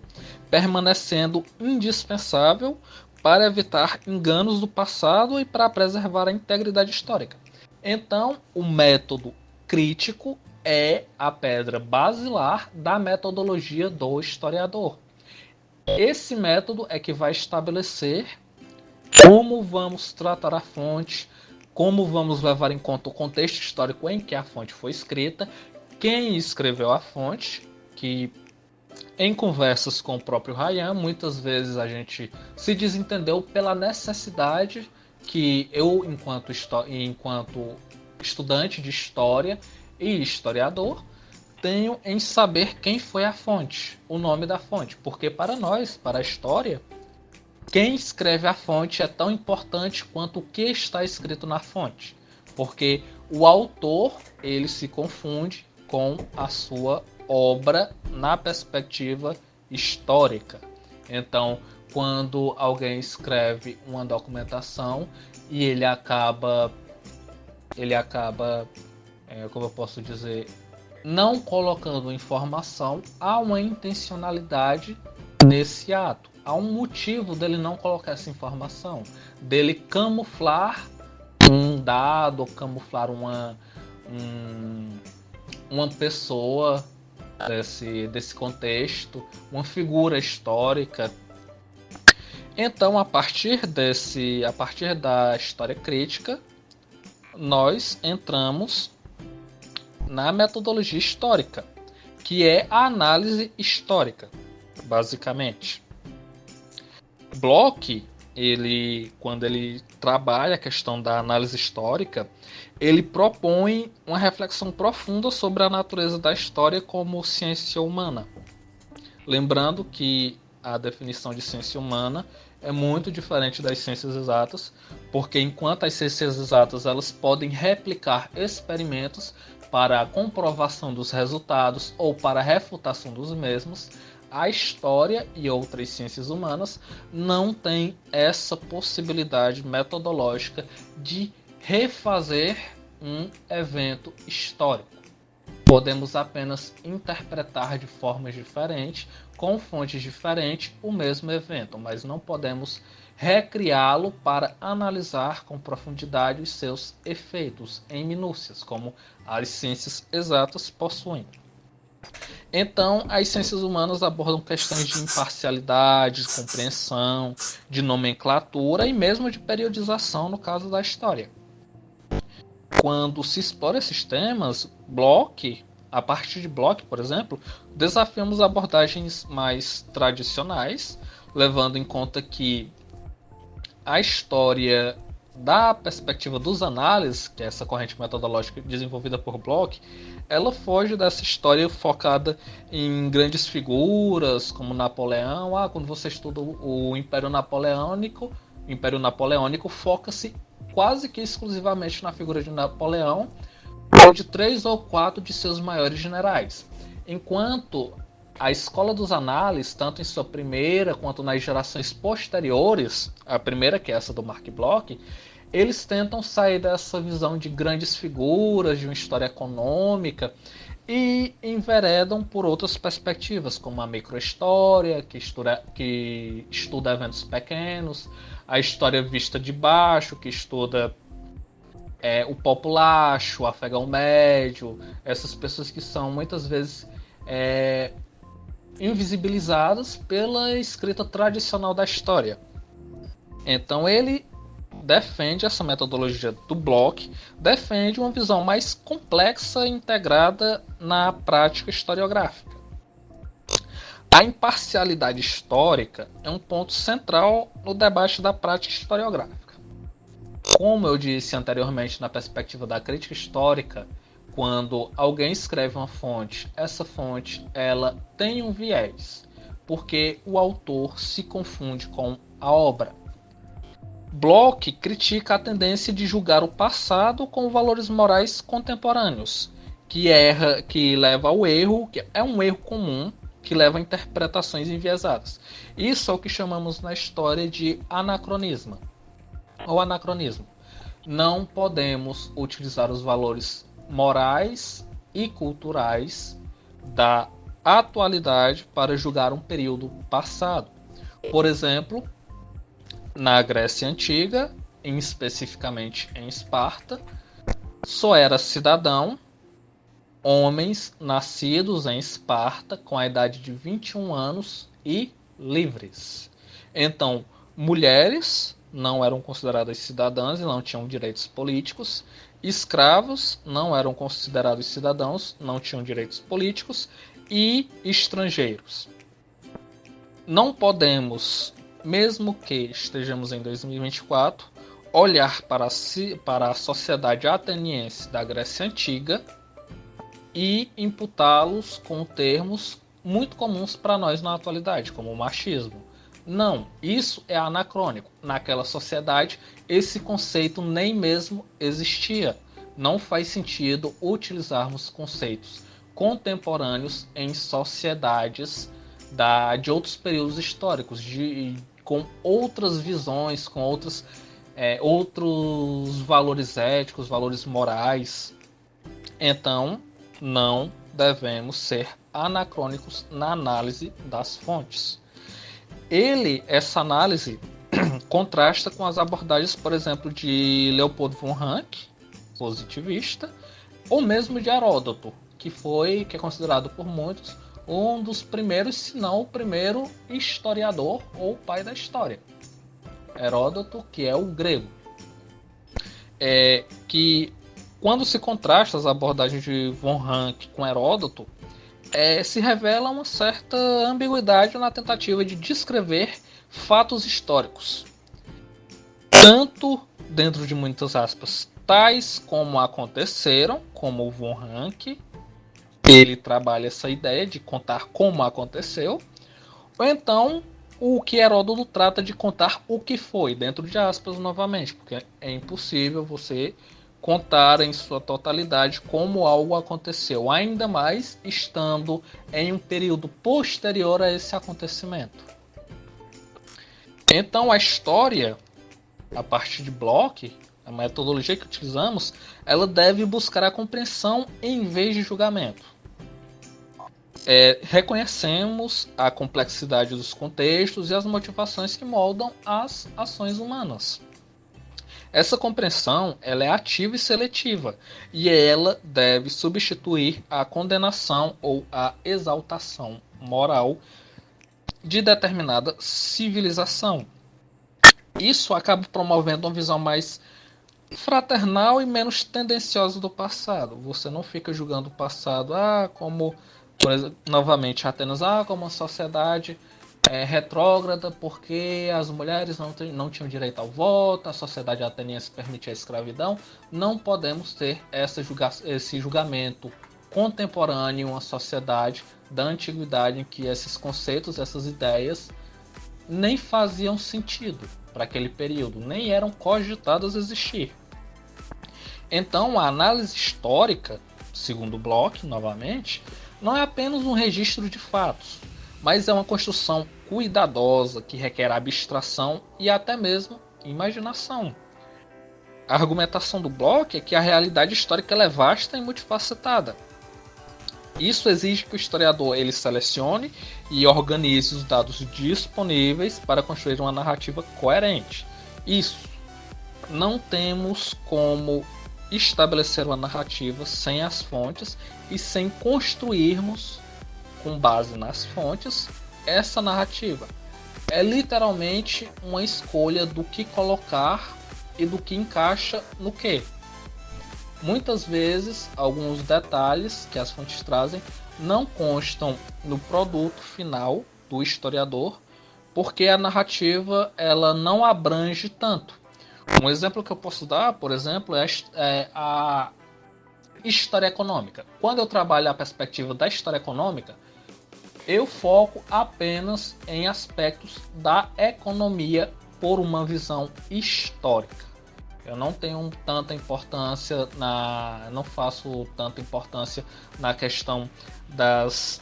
permanecendo indispensável para evitar enganos do passado e para preservar a integridade histórica. Então, o método crítico é a pedra basilar da metodologia do historiador. Esse método é que vai estabelecer como vamos tratar a fonte, como vamos levar em conta o contexto histórico em que a fonte foi escrita, quem escreveu a fonte, que em conversas com o próprio Ryan, muitas vezes a gente se desentendeu pela necessidade que eu, enquanto estudante de história e historiador, tenho em saber quem foi a fonte, o nome da fonte, porque para nós, para a história, quem escreve a fonte é tão importante quanto o que está escrito na fonte, porque o autor ele se confunde com a sua obra na perspectiva histórica. Então, quando alguém escreve uma documentação e ele acaba, como eu posso dizer, não colocando informação, há uma intencionalidade nesse ato. Há um motivo dele não colocar essa informação, dele camuflar um dado, camuflar uma pessoa desse contexto, uma figura histórica. Então, a partir da história crítica, nós entramos na metodologia histórica, que é a análise histórica, basicamente. Bloch, quando ele trabalha a questão da análise histórica, ele propõe uma reflexão profunda sobre a natureza da história como ciência humana. Lembrando que a definição de ciência humana é muito diferente das ciências exatas, porque enquanto as ciências exatas elas podem replicar experimentos para a comprovação dos resultados ou para a refutação dos mesmos, a história e outras ciências humanas não têm essa possibilidade metodológica de refazer um evento histórico. Podemos apenas interpretar de formas diferentes, com fontes diferentes, o mesmo evento, mas não podemos recriá-lo para analisar com profundidade os seus efeitos em minúcias, como as ciências exatas possuem. Então, as ciências humanas abordam questões de imparcialidade, de compreensão, de nomenclatura e mesmo de periodização no caso da história. Quando se explora esses temas, a partir de Bloch, por exemplo, desafiamos abordagens mais tradicionais, levando em conta que a história da perspectiva dos análises, que é essa corrente metodológica desenvolvida por Bloch, ela foge dessa história focada em grandes figuras como Napoleão. Quando você estuda o Império Napoleônico foca-se quase que exclusivamente na figura de Napoleão ou de 3 ou 4 de seus maiores generais. enquanto a escola dos análises, tanto em sua primeira quanto nas gerações posteriores, a primeira que é essa do Mark Bloch, eles tentam sair dessa visão de grandes figuras, de uma história econômica, e enveredam por outras perspectivas, como a microhistória, que estuda eventos pequenos, a história vista de baixo, que estuda o populacho, o afegão médio, essas pessoas que são muitas vezes invisibilizadas pela escrita tradicional da história. Então ele defende essa metodologia do Bloch, defende uma visão mais complexa e integrada na prática historiográfica. A imparcialidade histórica é um ponto central no debate da prática historiográfica. Como eu disse anteriormente, na perspectiva da crítica histórica, quando alguém escreve uma fonte, essa fonte ela tem um viés, porque o autor se confunde com a obra. Bloch critica a tendência de julgar o passado com valores morais contemporâneos, que leva ao erro, que é um erro comum, que leva a interpretações enviesadas. Isso é o que chamamos na história de anacronismo. Ou anacronismo. Não podemos utilizar os valores morais e culturais da atualidade para julgar um período passado. Por exemplo, na Grécia Antiga, especificamente em Esparta, só era cidadão homens nascidos em Esparta com a idade de 21 anos e livres. Então, mulheres não eram consideradas cidadãs e não tinham direitos políticos. Escravos não eram considerados cidadãos, não tinham direitos políticos. E estrangeiros. Não podemos, mesmo que estejamos em 2024, olhar para a sociedade ateniense da Grécia Antiga e imputá-los com termos muito comuns para nós na atualidade, como o machismo. Não, isso é anacrônico. Naquela sociedade, esse conceito nem mesmo existia. Não faz sentido utilizarmos conceitos contemporâneos em sociedades de outros períodos históricos, com outras visões, com outros valores éticos, valores morais. Então, não devemos ser anacrônicos na análise das fontes. Essa análise contrasta com as abordagens, por exemplo, de Leopold von Ranke, positivista, ou mesmo de Heródoto, que é considerado por muitos um dos primeiros, se não o primeiro historiador ou pai da história. Heródoto, que é o grego. Que quando se contrasta as abordagens de von Ranke com Heródoto, se revela uma certa ambiguidade na tentativa de descrever fatos históricos. Tanto, dentro de muitas aspas, tais como aconteceram, como o von Ranke, ele trabalha essa ideia de contar como aconteceu, ou então o que Heródoto trata de contar o que foi, dentro de aspas novamente, porque é impossível você contar em sua totalidade como algo aconteceu, ainda mais estando em um período posterior a esse acontecimento. Então a história, a partir de Bloch, a metodologia que utilizamos, ela deve buscar a compreensão em vez de julgamento. Reconhecemos a complexidade dos contextos e as motivações que moldam as ações humanas. Essa compreensão ela é ativa e seletiva, e ela deve substituir a condenação ou a exaltação moral de determinada civilização. Isso acaba promovendo uma visão mais fraternal e menos tendenciosa do passado. Você não fica julgando o passado como, por exemplo, novamente, Atenas, como uma sociedade retrógrada porque as mulheres não tinham direito ao voto, a sociedade ateniense permitia a escravidão. Não podemos ter esse julgamento contemporâneo em uma sociedade da antiguidade em que esses conceitos, essas ideias nem faziam sentido para aquele período, nem eram cogitadas a existir. Então a análise histórica, segundo Bloch, novamente, não é apenas um registro de fatos, mas é uma construção cuidadosa que requer abstração e até mesmo imaginação. A argumentação do Bloch é que a realidade histórica é vasta e multifacetada. Isso exige que o historiador ele selecione e organize os dados disponíveis para construir uma narrativa coerente. Isso, não temos como estabelecer uma narrativa sem as fontes e sem construirmos, com base nas fontes, essa narrativa. É literalmente uma escolha do que colocar e do que encaixa no que. Muitas vezes, alguns detalhes que as fontes trazem não constam no produto final do historiador, porque a narrativa ela não abrange tanto. Um exemplo que eu posso dar, por exemplo, é a história econômica. Quando eu trabalho a perspectiva da história econômica, eu foco apenas em aspectos da economia por uma visão histórica. Eu não tenho tanta importância não faço tanta importância na questão das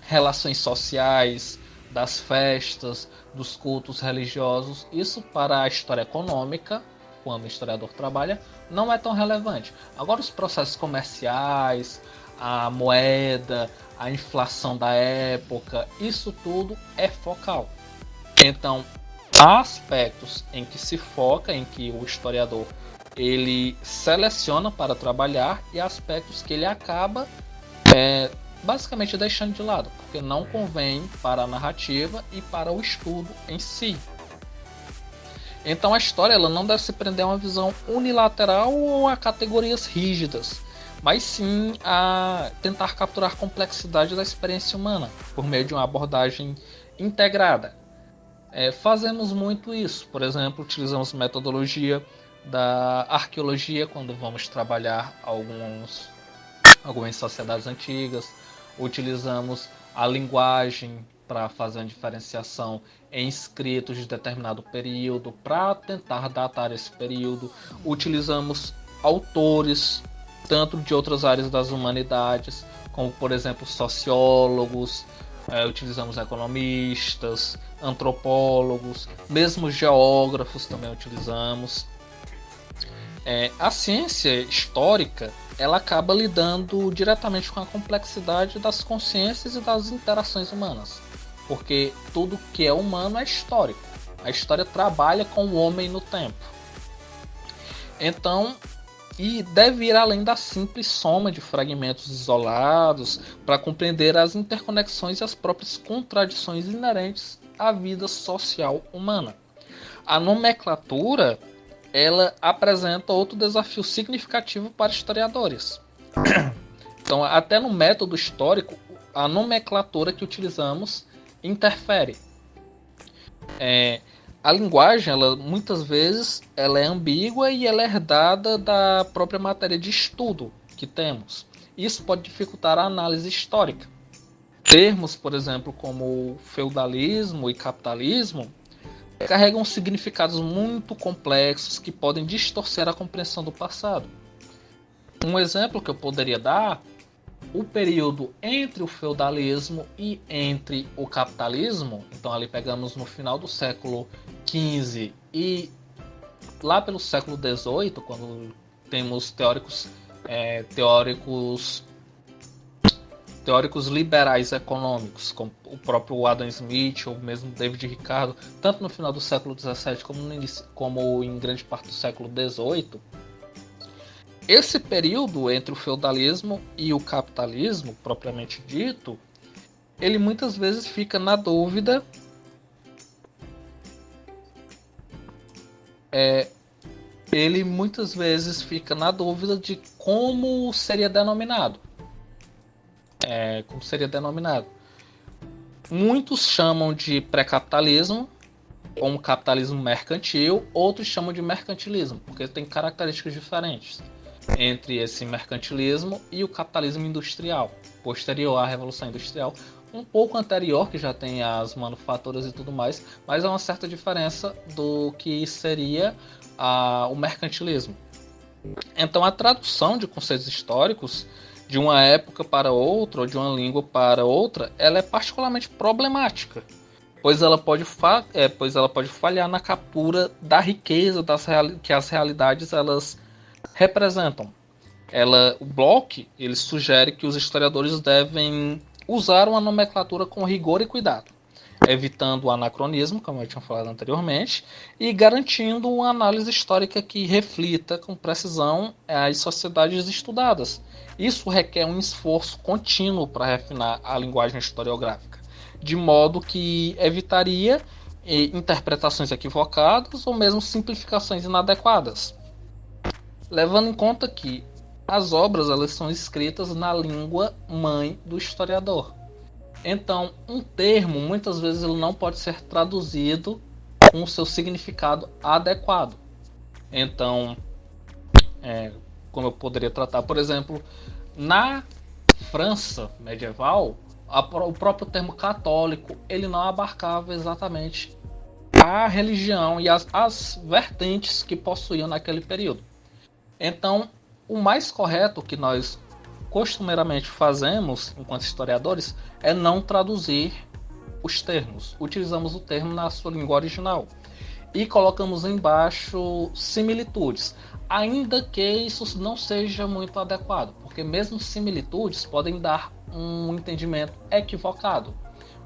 relações sociais, das festas, dos cultos religiosos. Isso para a história econômica, quando o historiador trabalha, não é tão relevante. Agora os processos comerciais, a moeda, a inflação da época, isso tudo é focal. Então, há aspectos em que se foca, em que o historiador ele seleciona para trabalhar, e aspectos que ele acaba basicamente deixando de lado, porque não convém para a narrativa e para o estudo em si. Então a história ela não deve se prender a uma visão unilateral ou a categorias rígidas, mas sim a tentar capturar a complexidade da experiência humana por meio de uma abordagem integrada. Fazemos muito isso, por exemplo, utilizamos metodologia da arqueologia quando vamos trabalhar algumas sociedades antigas, utilizamos a linguagem para fazer uma diferenciação em escritos de determinado período, para tentar datar esse período, utilizamos autores tanto de outras áreas das humanidades, como por exemplo sociólogos, utilizamos economistas, antropólogos, mesmo geógrafos também utilizamos. A ciência histórica ela acaba lidando diretamente com a complexidade das consciências e das interações humanas, porque tudo que é humano é histórico. A história trabalha com o homem no tempo. Então, e deve ir além da simples soma de fragmentos isolados para compreender as interconexões e as próprias contradições inerentes à vida social humana. A nomenclatura ela apresenta outro desafio significativo para historiadores. Então, até no método histórico, a nomenclatura que utilizamos interfere. A linguagem, ela, muitas vezes, ela é ambígua e ela é herdada da própria matéria de estudo que temos. Isso pode dificultar a análise histórica. Termos, por exemplo, como feudalismo e capitalismo, carregam significados muito complexos que podem distorcer a compreensão do passado. Um exemplo que eu poderia dar, o período entre o feudalismo e entre o capitalismo, então ali pegamos no final do século XV e lá pelo século XVIII, quando temos teóricos liberais econômicos, como o próprio Adam Smith ou mesmo David Ricardo, tanto no final do século XVII como em grande parte do século XVIII, esse período entre o feudalismo e o capitalismo, propriamente dito, ele muitas vezes fica na dúvida de como seria denominado. Muitos chamam de pré-capitalismo, como capitalismo mercantil, outros chamam de mercantilismo, porque tem características diferentes entre esse mercantilismo e o capitalismo industrial, posterior à Revolução Industrial, um pouco anterior, que já tem as manufaturas e tudo mais, mas há uma certa diferença do que seria o mercantilismo. Então a tradução de conceitos históricos de uma época para outra, ou de uma língua para outra, ela é particularmente problemática, pois ela pode falhar na captura da riqueza que as realidades elas representam. O Bloch ele sugere que os historiadores devem usar uma nomenclatura com rigor e cuidado, evitando o anacronismo, como eu tinha falado anteriormente, e garantindo uma análise histórica que reflita com precisão as sociedades estudadas. Isso requer um esforço contínuo para refinar a linguagem historiográfica, de modo que evitaria interpretações equivocadas ou mesmo simplificações inadequadas, levando em conta que as obras elas são escritas na língua mãe do historiador. Então, um termo, muitas vezes, ele não pode ser traduzido com o seu significado adequado. Então, como eu poderia tratar, por exemplo, na França medieval, o próprio termo católico, ele não abarcava exatamente a religião e as vertentes que possuíam naquele período. Então, o mais correto que nós costumeiramente fazemos, enquanto historiadores, é não traduzir os termos. Utilizamos o termo na sua língua original e colocamos embaixo similitudes, ainda que isso não seja muito adequado, porque mesmo similitudes podem dar um entendimento equivocado,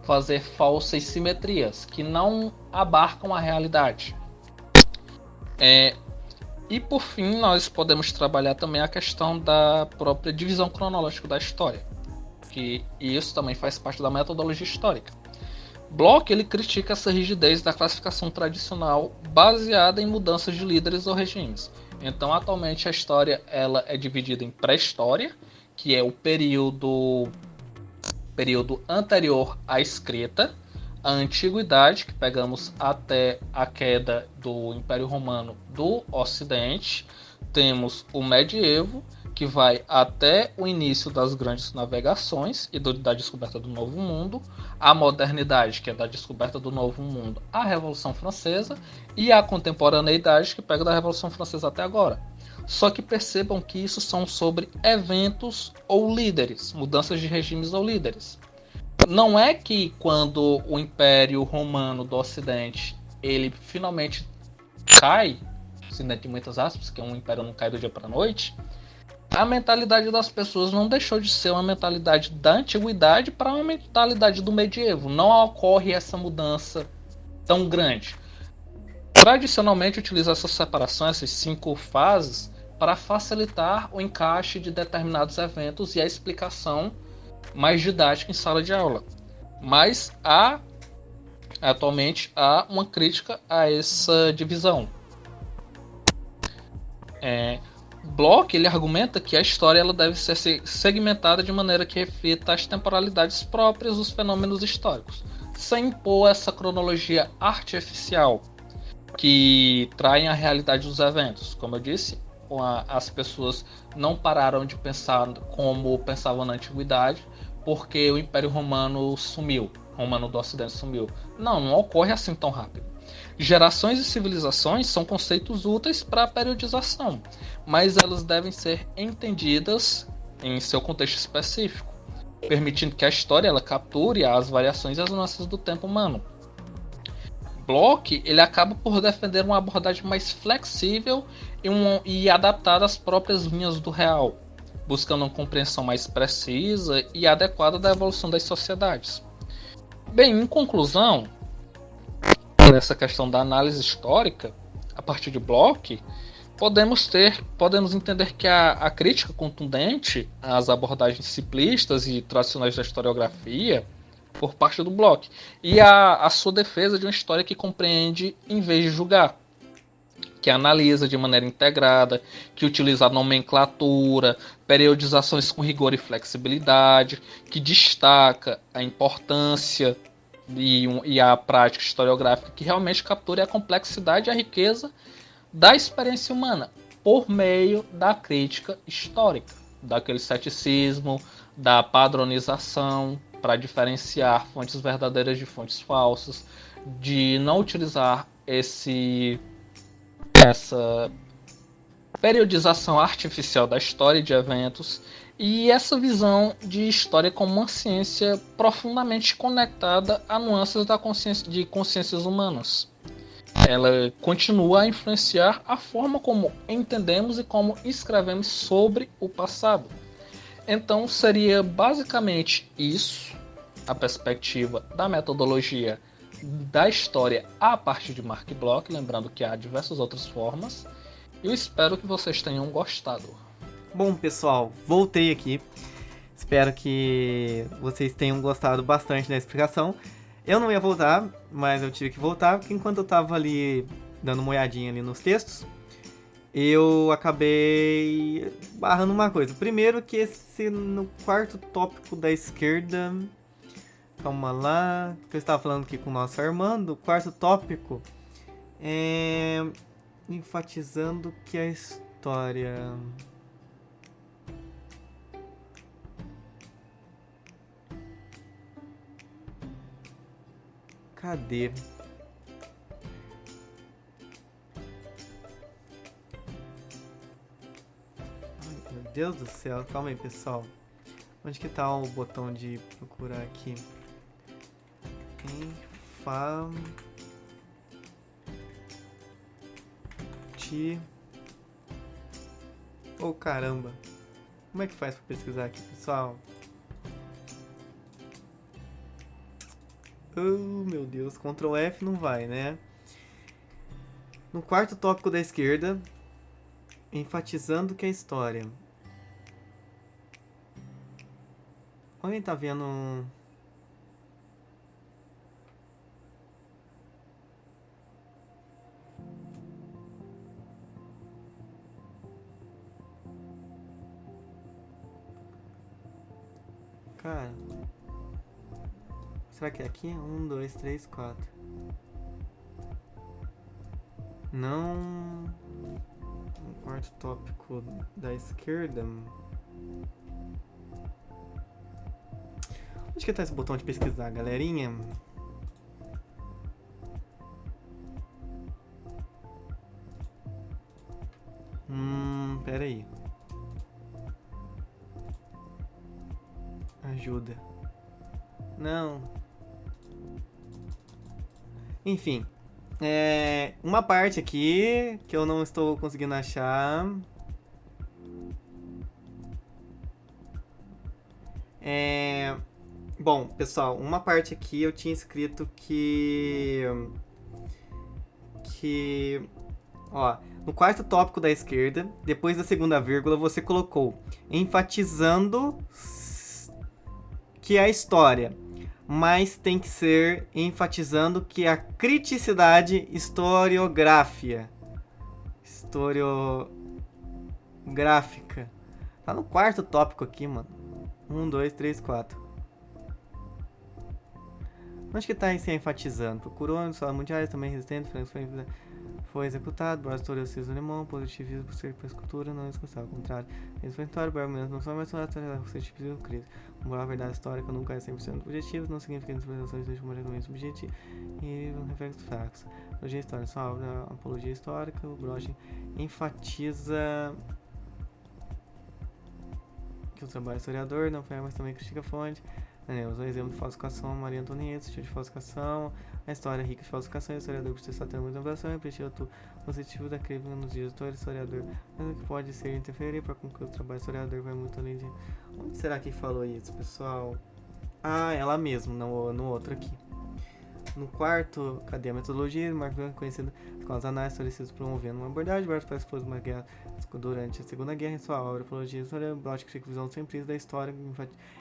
fazer falsas simetrias que não abarcam a realidade. E por fim, nós podemos trabalhar também a questão da própria divisão cronológica da história, que isso também faz parte da metodologia histórica. Bloch ele critica essa rigidez da classificação tradicional baseada em mudanças de líderes ou regimes. Então, atualmente a história ela é dividida em pré-história, que é o período anterior à escrita, a antiguidade, que pegamos até a queda do Império Romano do Ocidente, temos o medievo, que vai até o início das grandes navegações e da descoberta do Novo Mundo, a modernidade, que é da descoberta do Novo Mundo à Revolução Francesa, e a contemporaneidade, que pega da Revolução Francesa até agora. Só que percebam que isso são sobre eventos ou líderes, mudanças de regimes ou líderes. Não é que quando o Império Romano do Ocidente ele finalmente cai, entre muitas aspas, que um império não cai do dia para a noite, a mentalidade das pessoas não deixou de ser uma mentalidade da antiguidade para uma mentalidade do medievo. Não ocorre essa mudança tão grande. Tradicionalmente utiliza essa separação, essas 5 fases, para facilitar o encaixe de determinados eventos e a explicação mais didática em sala de aula. Mas atualmente há uma crítica a essa divisão. Bloch ele argumenta que a história ela deve ser segmentada de maneira que reflita as temporalidades próprias dos fenômenos históricos, sem impor essa cronologia artificial que traem a realidade dos eventos. Como eu disse, as pessoas não pararam de pensar como pensavam na antiguidade porque o Império Romano sumiu, o Romano do Ocidente sumiu. Não ocorre assim tão rápido. Gerações e civilizações são conceitos úteis para a periodização, mas elas devem ser entendidas em seu contexto específico, permitindo que a história ela capture as variações e as nuances do tempo humano. Bloch ele acaba por defender uma abordagem mais flexível e adaptada às próprias linhas do real, buscando uma compreensão mais precisa e adequada da evolução das sociedades. Bem, em conclusão, nessa questão da análise histórica, a partir de Bloch, podemos entender que a crítica contundente às abordagens simplistas e tradicionais da historiografia, por parte do Bloch, e a sua defesa de uma história que compreende em vez de julgar, que analisa de maneira integrada, que utiliza a nomenclatura, periodizações com rigor e flexibilidade, que destaca a importância e a prática historiográfica que realmente capture a complexidade e a riqueza da experiência humana por meio da crítica histórica, daquele ceticismo, da padronização para diferenciar fontes verdadeiras de fontes falsas, de não utilizar essa periodização artificial da história e de eventos E essa visão de história como uma ciência profundamente conectada a nuances de consciências humanas. Ela continua a influenciar a forma como entendemos e como escrevemos sobre o passado. Então seria basicamente isso, a perspectiva da metodologia da história a partir de Mark Bloch, lembrando que há diversas outras formas. Eu espero que vocês tenham gostado. Bom, pessoal, voltei aqui. Espero que vocês tenham gostado bastante da explicação. Eu não ia voltar, mas eu tive que voltar, porque enquanto eu tava ali dando uma olhadinha ali nos textos, eu acabei barrando uma coisa. Primeiro que esse no quarto tópico da esquerda... Calma lá, que eu estava falando aqui com o nosso Armando. O quarto tópico é enfatizando que a história... Cadê? Ai, meu Deus do céu, calma aí, pessoal. Onde que tá o botão de procurar aqui? Oh, caramba. Como é que faz pra pesquisar aqui, pessoal? Oh, meu Deus. Ctrl F não vai, né? No quarto tópico da esquerda, enfatizando que a história... Alguém tá vendo... Cara... Será que é aqui? 1, 2, 3, 4. Não... No quarto tópico da esquerda... Onde que tá esse botão de pesquisar, galerinha? Pera aí. Ajuda. Não. Enfim. Uma parte aqui que eu não estou conseguindo achar. Bom, pessoal, uma parte aqui eu tinha escrito que... Ó, no quarto tópico da esquerda, depois da segunda vírgula, você colocou enfatizando que é a história, mas tem que ser enfatizando que a criticidade historiográfica. Tá no quarto tópico aqui, mano. 1, 2, 3, 4. Onde que tá esse enfatizando? Procurou em escolas mundiais, também resistente, foi executado, Boris Torres alemão, positivismo por ser para a escultura, não escutar, ao contrário. Eles foi história, Barman não são mais só a positivismo crise. A verdade histórica nunca é 100% objetivo, não significa que as interpretações sejam completamente subjetivas e reflexos fracos. Apologia histórica, só a apologia histórica, o Brochen enfatiza que o trabalho historiador não foi, mas também critica a fonte. Usou exemplo de falsificação, Maria Antonieta, estilo de falsificação, a história rica de falsificação, o historiador precisa estar tendo muita informação, repetiu o positivo da crítica nos dias do historiador, mas o que pode ser interferir para concluir o trabalho historiador vai muito além de... Onde será que falou isso, pessoal? Ah, ela mesma, no outro aqui. No quarto, cadê a metodologia? Mark Bloch, conhecido com as análises estabelecidas promovendo uma abordagem, Bartos para expor uma guerra durante a Segunda Guerra em sua obra Apologia História, Bloch critica a visão simplista da história,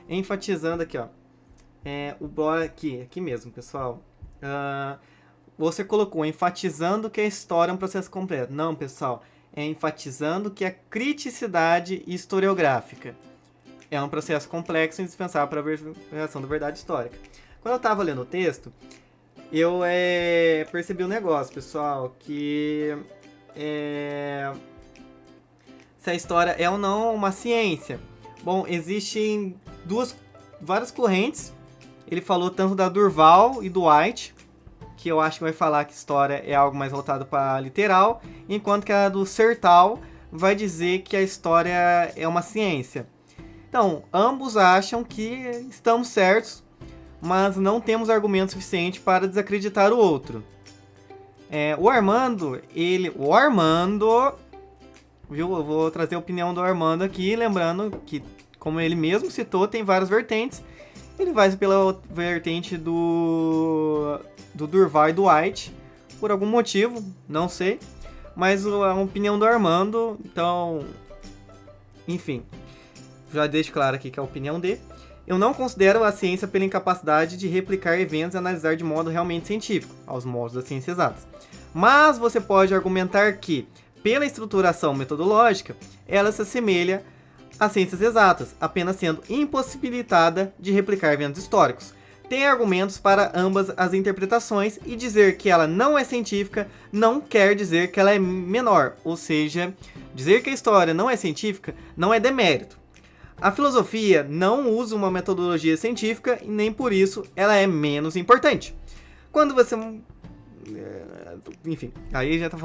enfatizando aqui, ó. O Bloch aqui mesmo, pessoal. Você colocou enfatizando que a história é um processo completo. Não, pessoal. É enfatizando que a criticidade historiográfica é um processo complexo e indispensável para a verificação da verdade histórica. Quando eu estava lendo o texto, eu percebi um negócio, pessoal, que se a história é ou não uma ciência. Bom, existem várias correntes. Ele falou tanto da Durval e do White, que eu acho que vai falar que história é algo mais voltado para literal, enquanto que a do Sertal vai dizer que a história é uma ciência. Então, ambos acham que estamos certos, mas não temos argumento suficiente para desacreditar o outro. O Armando, viu? Eu vou trazer a opinião do Armando aqui, lembrando que, como ele mesmo citou, tem várias vertentes. Ele vai pela vertente do Durval e do White, por algum motivo, não sei. Mas a opinião do Armando, então, enfim, já deixo claro aqui que é a opinião dele. Eu não considero a ciência pela incapacidade de replicar eventos e analisar de modo realmente científico, aos moldes das ciências exatas. Mas você pode argumentar que, pela estruturação metodológica, ela se assemelha às ciências exatas, apenas sendo impossibilitada de replicar eventos históricos. Tem argumentos para ambas as interpretações e dizer que ela não é científica não quer dizer que ela é menor, ou seja, dizer que a história não é científica não é demérito. A filosofia não usa uma metodologia científica e nem por isso ela é menos importante. Quando você... Enfim, aí já tá falando